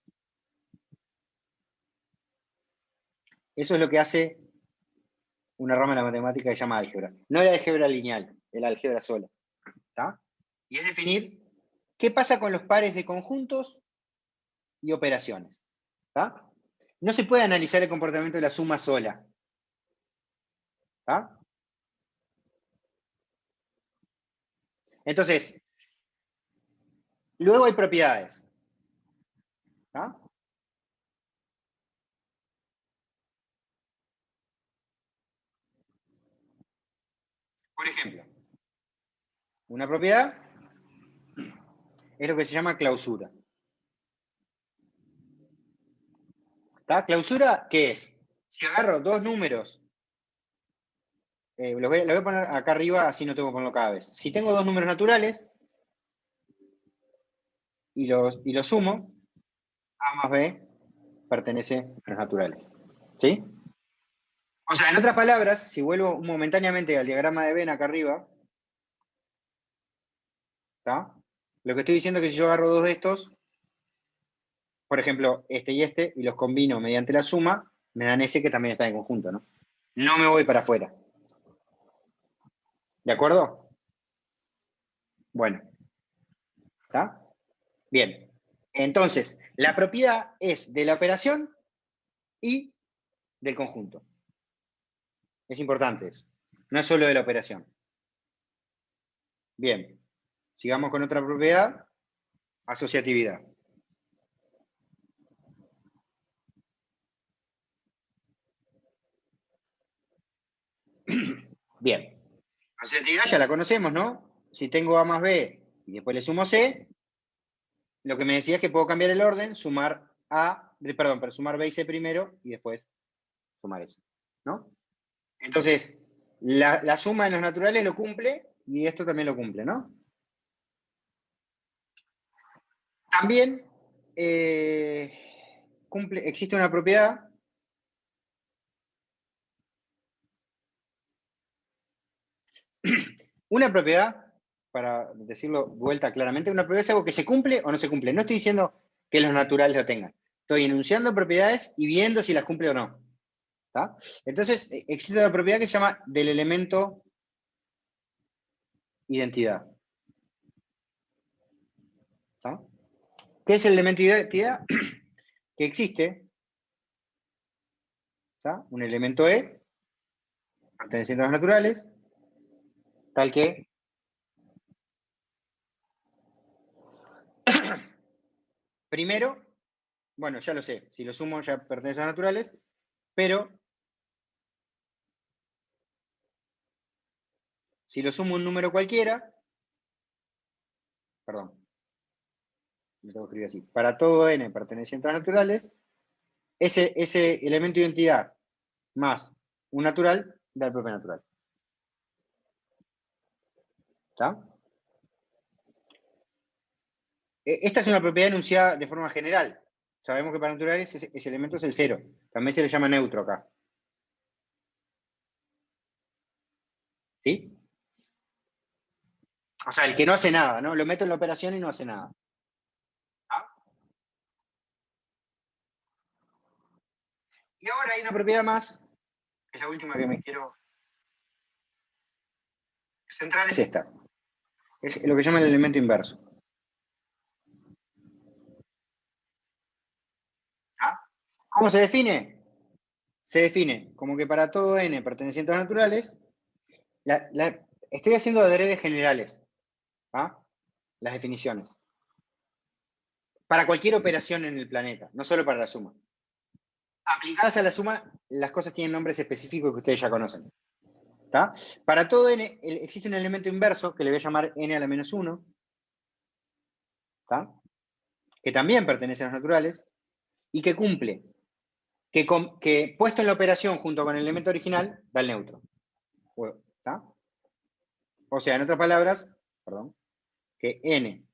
Eso es lo que hace una rama de la matemática que se llama álgebra. No el álgebra lineal, el álgebra sola. ¿Está? Y es definir qué pasa con los pares de conjuntos y operaciones. ¿Está? No se puede analizar el comportamiento de la suma sola. ¿Está? Entonces, luego hay propiedades. ¿Está? Por ejemplo, una propiedad es lo que se llama clausura. ¿Está? ¿Clausura qué es? Si agarro dos números, lo voy a poner acá arriba, así no tengo que ponerlo cada vez. Si tengo dos números naturales y los sumo, A más B pertenece a los naturales. ¿Sí? O sea, en otras palabras, si vuelvo momentáneamente al diagrama de Venn acá arriba, ¿está? Lo que estoy diciendo es que si yo agarro dos de estos, por ejemplo, este y los combino mediante la suma, me dan ese que también está en conjunto, ¿no? No me voy para afuera. ¿De acuerdo? Bueno. ¿Está? Bien. Entonces, la propiedad es de la operación y del conjunto. Es importante eso. No es solo de la operación. Bien. Sigamos con otra propiedad. Asociatividad. Bien. Asociatividad ya la conocemos, ¿no? Si tengo A más B y después le sumo C, lo que me decía es que puedo cambiar el orden, sumar sumar B y C primero y después sumar eso, ¿no? Entonces, la suma en los naturales lo cumple y esto también lo cumple, ¿no? También existe una propiedad una propiedad, para decirlo vuelta claramente, una propiedad es algo que se cumple o no se cumple. No estoy diciendo que los naturales lo tengan. Estoy enunciando propiedades y viendo si las cumple o no. ¿Está? Entonces, existe una propiedad que se llama del elemento identidad. ¿Está? ¿Qué es el elemento identidad? Que existe, ¿está? Un elemento E, perteneciente a los naturales, tal que primero, bueno, ya lo sé, si lo sumo ya pertenece a los naturales, pero si lo sumo un número cualquiera, perdón, lo tengo que escribir así, para todo n perteneciente a naturales, ese elemento de identidad más un natural da el propio natural. ¿Está? Esta es una propiedad enunciada de forma general. Sabemos que para naturales ese elemento es el cero. También se le llama neutro acá. ¿Sí? O sea, el que no hace nada, ¿no? Lo meto en la operación y no hace nada. ¿Ah? Y ahora hay una propiedad más, que es la última que me quiero centrar, es esta. Es lo que llama el elemento inverso. ¿Ah? ¿Cómo se define? Se define como que para todo n perteneciente a los naturales, estoy haciendo adredes generales, ¿ah? Las definiciones. Para cualquier operación en el planeta, no solo para la suma. Aplicadas a la suma, las cosas tienen nombres específicos que ustedes ya conocen. ¿Tá? Para todo n existe un elemento inverso que le voy a llamar n a la menos 1, ¿tá? Que también pertenece a los naturales y que cumple, que puesto en la operación junto con el elemento original, da el neutro. ¿Tá? O sea, en otras palabras, perdón, que n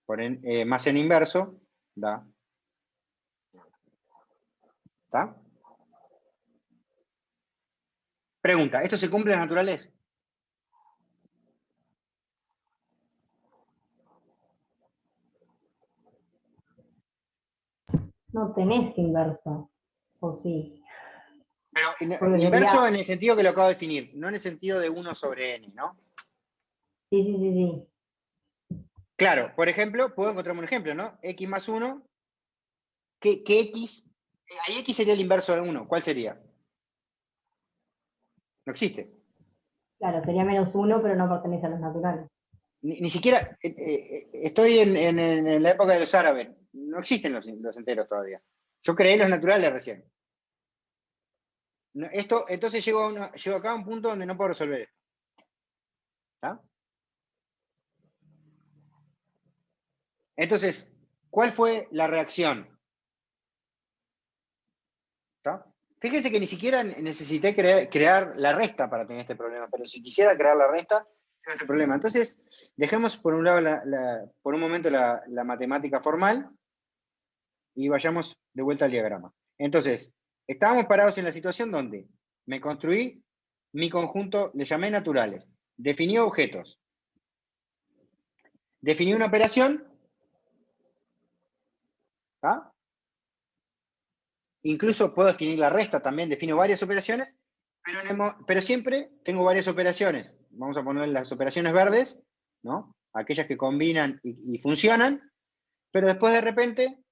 por más n inverso Da. ¿Está? Pregunta, ¿esto se cumple en naturales? No tenés inverso, ¿o sí? Pero Porque inverso sería... en el sentido que lo acabo de definir, no en el sentido de 1 sobre n, ¿no? Sí, sí, sí, sí. Claro, por ejemplo, puedo encontrarme un ejemplo, ¿no? X más 1, ¿qué X? Ahí X sería el inverso de 1, ¿cuál sería? No existe. Claro, sería -1, pero no pertenece a los naturales. Ni siquiera, estoy en la época de los árabes, no existen los enteros todavía. Yo creé los naturales recién. Esto, entonces llego acá a un punto donde no puedo resolver esto. ¿Está? Entonces, ¿cuál fue la reacción? ¿Está? Fíjense que ni siquiera necesité crear la resta para tener este problema, pero si quisiera crear la resta, tengo este problema. Entonces, dejemos por un lado, por un momento la matemática formal y vayamos de vuelta al diagrama. Entonces, estábamos parados en la situación donde me construí mi conjunto, le llamé naturales, definí objetos, definí una operación, ¿tá? Incluso puedo definir la resta también, defino varias operaciones, pero siempre tengo varias operaciones. Vamos a poner las operaciones verdes, ¿no? Aquellas que combinan y funcionan, pero después de repente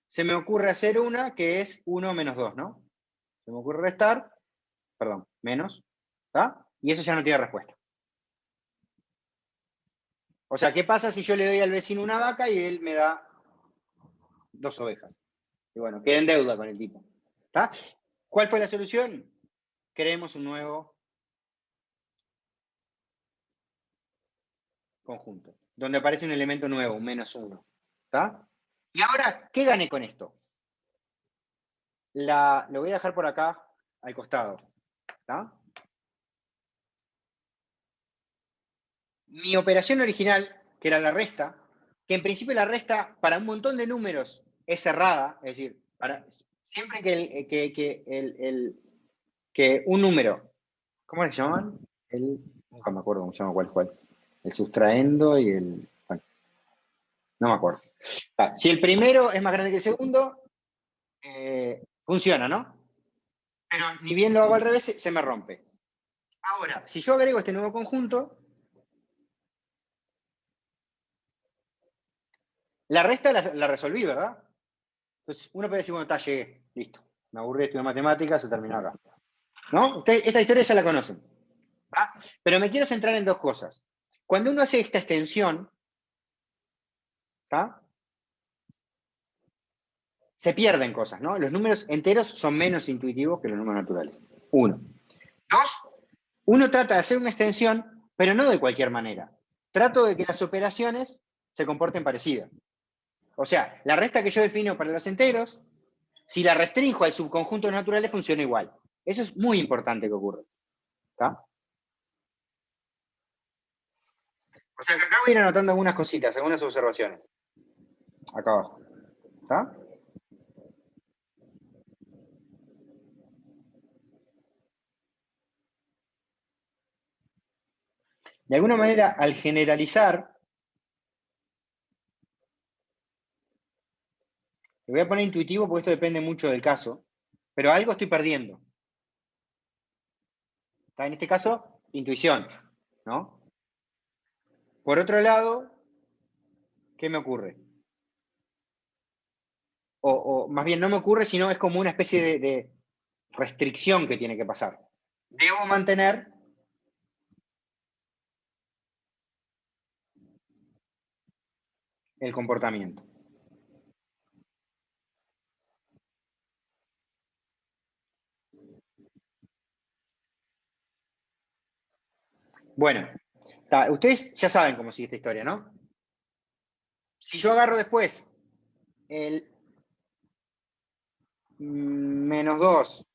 se me ocurre hacer una que es 1 menos 2, ¿no? Se me ocurre restar, perdón, menos, ¿está? Y eso ya no tiene respuesta. O sea, ¿qué pasa si yo le doy al vecino una vaca y él me da 2 ovejas? Y bueno, quedé en deuda con el tipo. ¿Está? ¿Cuál fue la solución? Creemos un nuevo conjunto, donde aparece un elemento nuevo, un -1. ¿Está? Y ahora, ¿qué gané con esto? Lo voy a dejar por acá, al costado. ¿Está? Mi operación original, que era la resta, que en principio la resta para un montón de números es cerrada, es decir, siempre que un número, ¿cómo le llamaban? Nunca me acuerdo cómo se llama cuál. El sustraendo y el... Bueno, no me acuerdo. Si el primero es más grande que el segundo, funciona, ¿no? Pero ni bien lo hago al revés, se me rompe. Ahora, si yo agrego este nuevo conjunto, la resta la resolví, ¿verdad? Entonces, uno puede decir, bueno, está, llegué, listo. Me aburrí de estudiar matemáticas, se terminó acá. ¿No? Esta historia ya la conocen. ¿Ah? Pero me quiero centrar en dos cosas. Cuando uno hace esta extensión, ¿tá? Se pierden cosas, ¿no? Los números enteros son menos intuitivos que los números naturales. Uno. Dos, uno trata de hacer una extensión, pero no de cualquier manera. Trato de que las operaciones se comporten parecidas. O sea, la resta que yo defino para los enteros, si la restringo al subconjunto de naturales, funciona igual. Eso es muy importante que ocurra. ¿Está? O sea, que acá voy a ir anotando algunas cositas, algunas observaciones. Acá abajo. ¿Está? De alguna manera, al generalizar, le voy a poner intuitivo porque esto depende mucho del caso, pero algo estoy perdiendo. ¿Está? En este caso, intuición, ¿no? Por otro lado, ¿qué me ocurre? O más bien no me ocurre, sino es como una especie de restricción que tiene que pasar. Debo mantener el comportamiento. Bueno, ustedes ya saben cómo sigue esta historia, ¿no? Si yo agarro después el -2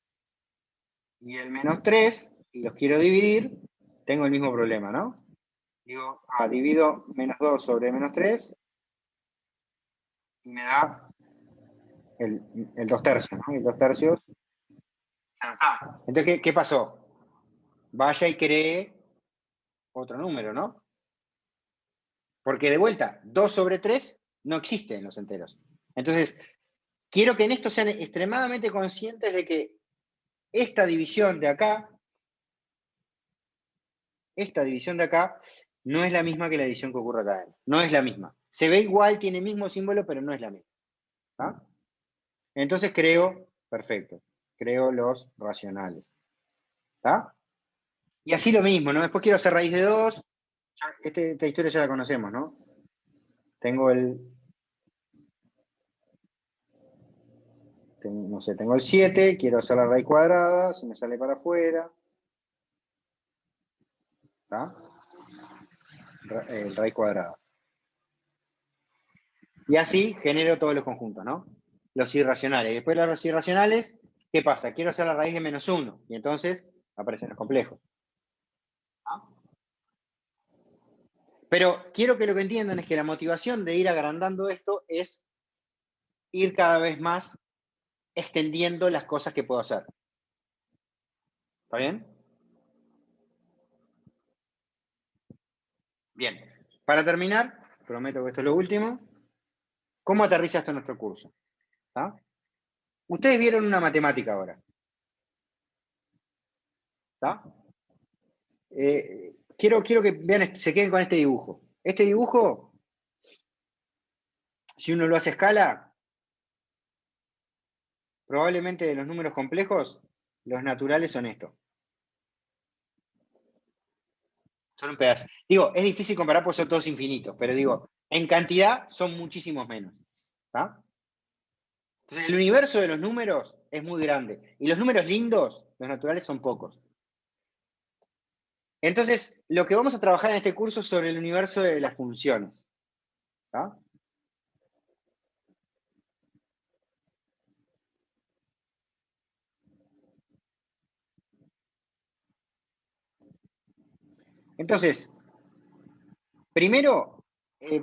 y el -3 y los quiero dividir, tengo el mismo problema, ¿no? Digo, divido -2 sobre -3 y me da el 2/3, ¿no? Y el 2/3 ya no está. Entonces, ¿qué pasó? Vaya y cree otro número, ¿no? Porque de vuelta, 2/3 no existe en los enteros. Entonces, quiero que en esto sean extremadamente conscientes de que esta división de acá, no es la misma que la división que ocurre acá. No es la misma. Se ve igual, tiene el mismo símbolo, pero no es la misma. ¿Ah? Entonces perfecto, creo los racionales. ¿Está? Y así lo mismo, ¿no? Después quiero hacer raíz de 2. Esta historia ya la conocemos, ¿no? Tengo no sé, tengo el 7, quiero hacer la raíz cuadrada, se me sale para afuera. ¿Está? Raíz cuadrada. Y así genero todos los conjuntos, ¿no? Los irracionales. Y después de los irracionales, ¿qué pasa? Quiero hacer la raíz de -1. Y entonces aparecen los complejos. Pero quiero que lo que entiendan es que la motivación de ir agrandando esto es ir cada vez más extendiendo las cosas que puedo hacer. ¿Está bien? Bien. Para terminar, prometo que esto es lo último. ¿Cómo aterriza esto en nuestro curso? ¿Está? Ustedes vieron una matemática ahora. ¿Está? Quiero que vean, se queden con este dibujo. Este dibujo, si uno lo hace a escala, probablemente de los números complejos, los naturales son estos. Son un pedazo. Digo, es difícil comparar porque son todos infinitos, pero digo, en cantidad son muchísimos menos. ¿Está? Entonces, el universo de los números es muy grande. Y los números lindos, los naturales, son pocos. Entonces, lo que vamos a trabajar en este curso es sobre el universo de las funciones. ¿Está? Entonces, primero,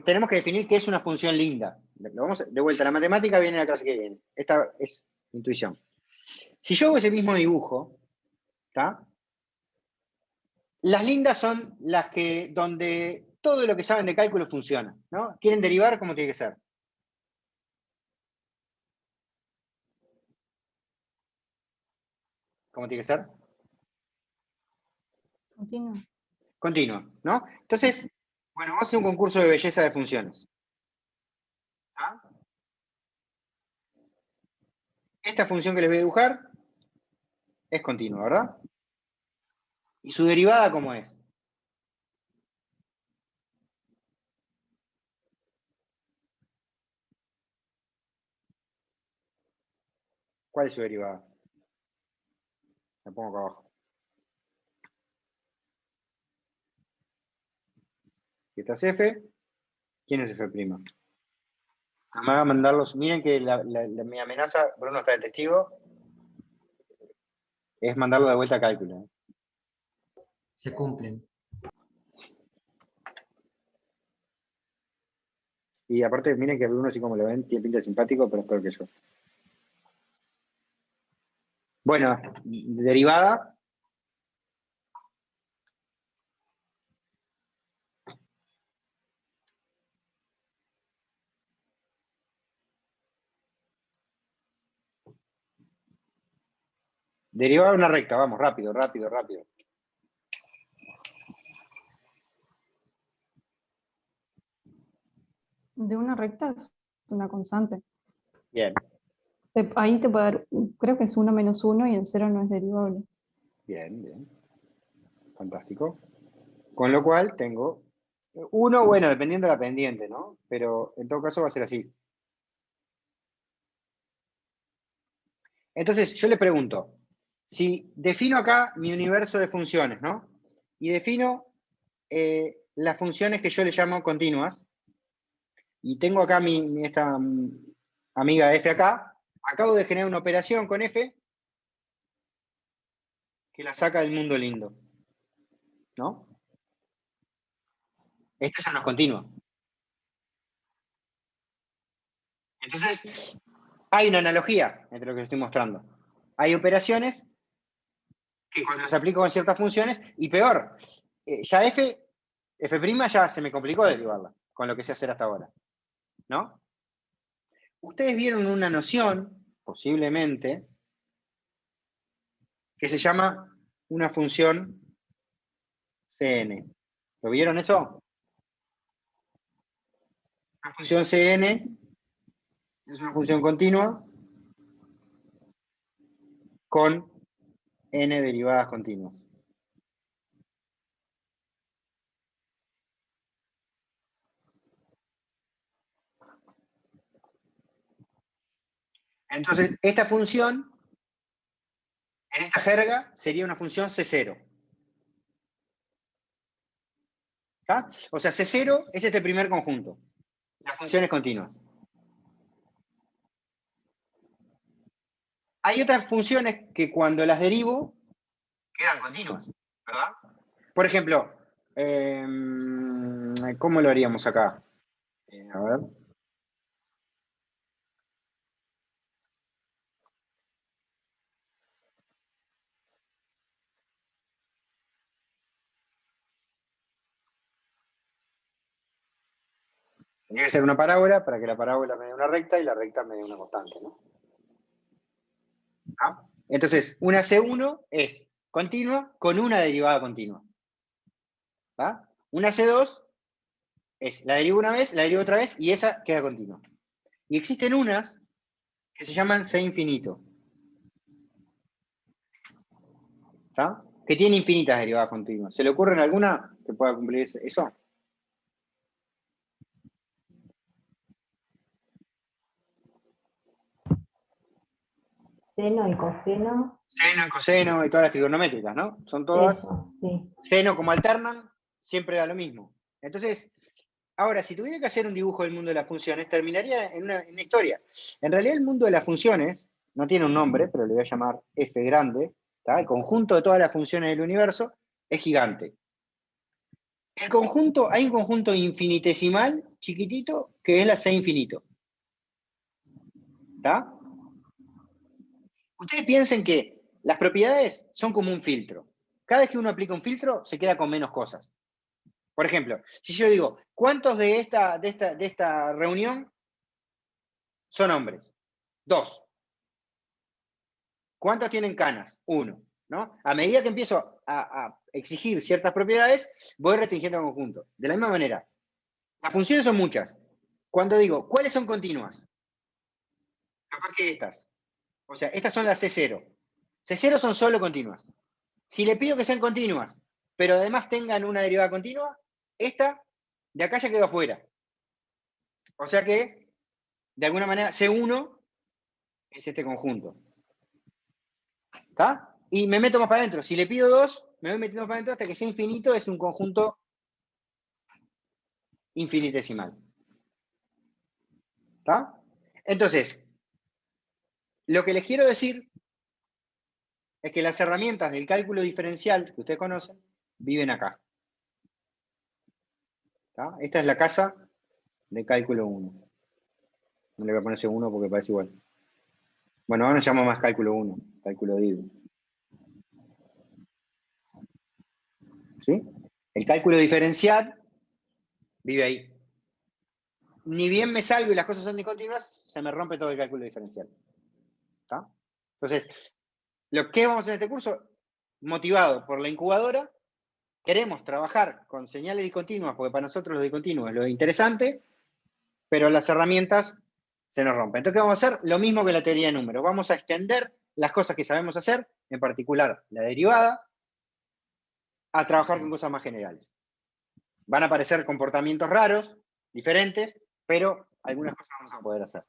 tenemos que definir qué es una función linda. Lo vamos de vuelta, la matemática viene en la clase que viene. Esta es intuición. Si yo hago ese mismo dibujo, ¿está? Las lindas son las que, donde todo lo que saben de cálculo funciona, ¿no? ¿Quieren derivar? ¿Cómo tiene que ser? ¿Cómo tiene que ser? Continuo. Continuo, ¿no? Entonces, bueno, vamos a hacer un concurso de belleza de funciones. ¿Ah? Esta función que les voy a dibujar es continua, ¿verdad? ¿Y su derivada cómo es? ¿Cuál es su derivada? La pongo acá abajo. Si esta es f, ¿quién es f'? Me van a mandarlos. Miren que mi amenaza, Bruno está de testigo, es mandarlo de vuelta a cálculo. ¿Eh? Se cumplen. Y aparte, miren que Bruno, así como lo ven, tiene pinta de simpático, pero es peor que yo. Bueno, derivada. Derivada de una recta, vamos, rápido, rápido, rápido. De una recta es una constante. Bien, Ahí te puede dar, creo que es 1 menos 1 y el 0 no es derivable. bien, bien. Fantástico. Con lo cual tengo uno, bueno, dependiendo de la pendiente, ¿no? Pero en todo caso va a ser así. Entonces, yo le pregunto, si defino acá mi universo de funciones, ¿no? Y defino las funciones que yo le llamo continuas, y tengo acá esta amiga f acá, acabo de generar una operación con f que la saca del mundo lindo, ¿no? Esto ya no es continuo. Entonces, hay una analogía entre lo que estoy mostrando. Hay operaciones que cuando las aplico con ciertas funciones, y peor, ya f' ya se me complicó derivarla con lo que sé hacer hasta ahora, ¿no? Ustedes vieron una noción, posiblemente, que se llama una función Cn. ¿Lo vieron eso? La función Cn es una función continua con n derivadas continuas. Entonces, esta función, en esta jerga, sería una función C0. ¿Está? O sea, C0 es este primer conjunto. Las funciones continuas. Hay otras funciones que cuando las derivo, quedan continuas, ¿verdad? Por ejemplo, ¿cómo lo haríamos acá? A ver. Tendría que ser una parábola para que la parábola me dé una recta y la recta me dé una constante, ¿no? ¿Ah? Entonces, una C1 es continua con una derivada continua. ¿Ah? Una C2 es la derivo una vez, la derivo otra vez y esa queda continua. Y existen unas que se llaman C infinito. ¿Está? Que tiene infinitas derivadas continuas. ¿Se le ocurre alguna que pueda cumplir eso? Seno y coseno. Seno y coseno y todas las trigonométricas, ¿no? Son todas. Eso, sí. Seno como alternan, siempre da lo mismo. Entonces, ahora, si tuviera que hacer un dibujo del mundo de las funciones, terminaría en una historia. En realidad, el mundo de las funciones no tiene un nombre, pero le voy a llamar F grande. ¿Tá? El conjunto de todas las funciones del universo es gigante. El conjunto, hay un conjunto infinitesimal, chiquitito, que es la C infinito. ¿Tá? Ustedes piensen que las propiedades son como un filtro. Cada vez que uno aplica un filtro, se queda con menos cosas. Por ejemplo, si yo digo, ¿cuántos de esta reunión son hombres? 2. ¿Cuántos tienen canas? 1. ¿No? A medida que empiezo a exigir ciertas propiedades, voy restringiendo el conjunto. De la misma manera, las funciones son muchas. Cuando digo, ¿cuáles son continuas? Capaz que estas. O sea, estas son las C0. C0 son solo continuas. Si le pido que sean continuas, pero además tengan una derivada continua, esta de acá ya quedó afuera. O sea que, de alguna manera, C1 es este conjunto. ¿Está? Y me meto más para adentro. Si le pido 2, me voy metiendo más para adentro hasta que sea infinito, es un conjunto infinitesimal. ¿Está? Entonces, lo que les quiero decir es que las herramientas del cálculo diferencial que ustedes conocen viven acá. ¿Está? Esta es la casa de cálculo 1. No le voy a poner C1 porque parece igual. Bueno, ahora nos llama más cálculo 1, cálculo div. ¿Sí? El cálculo diferencial vive ahí. Ni bien me salgo y las cosas son discontinuas, se me rompe todo el cálculo diferencial. ¿Está? Entonces, lo que vamos a hacer en este curso, motivado por la incubadora, queremos trabajar con señales discontinuas, porque para nosotros lo discontinuo es lo interesante, pero las herramientas se nos rompen. Entonces, ¿qué vamos a hacer? Lo mismo que la teoría de números. Vamos a extender las cosas que sabemos hacer, en particular la derivada, a trabajar con cosas más generales. Van a aparecer comportamientos raros, diferentes, pero algunas cosas vamos a poder hacer.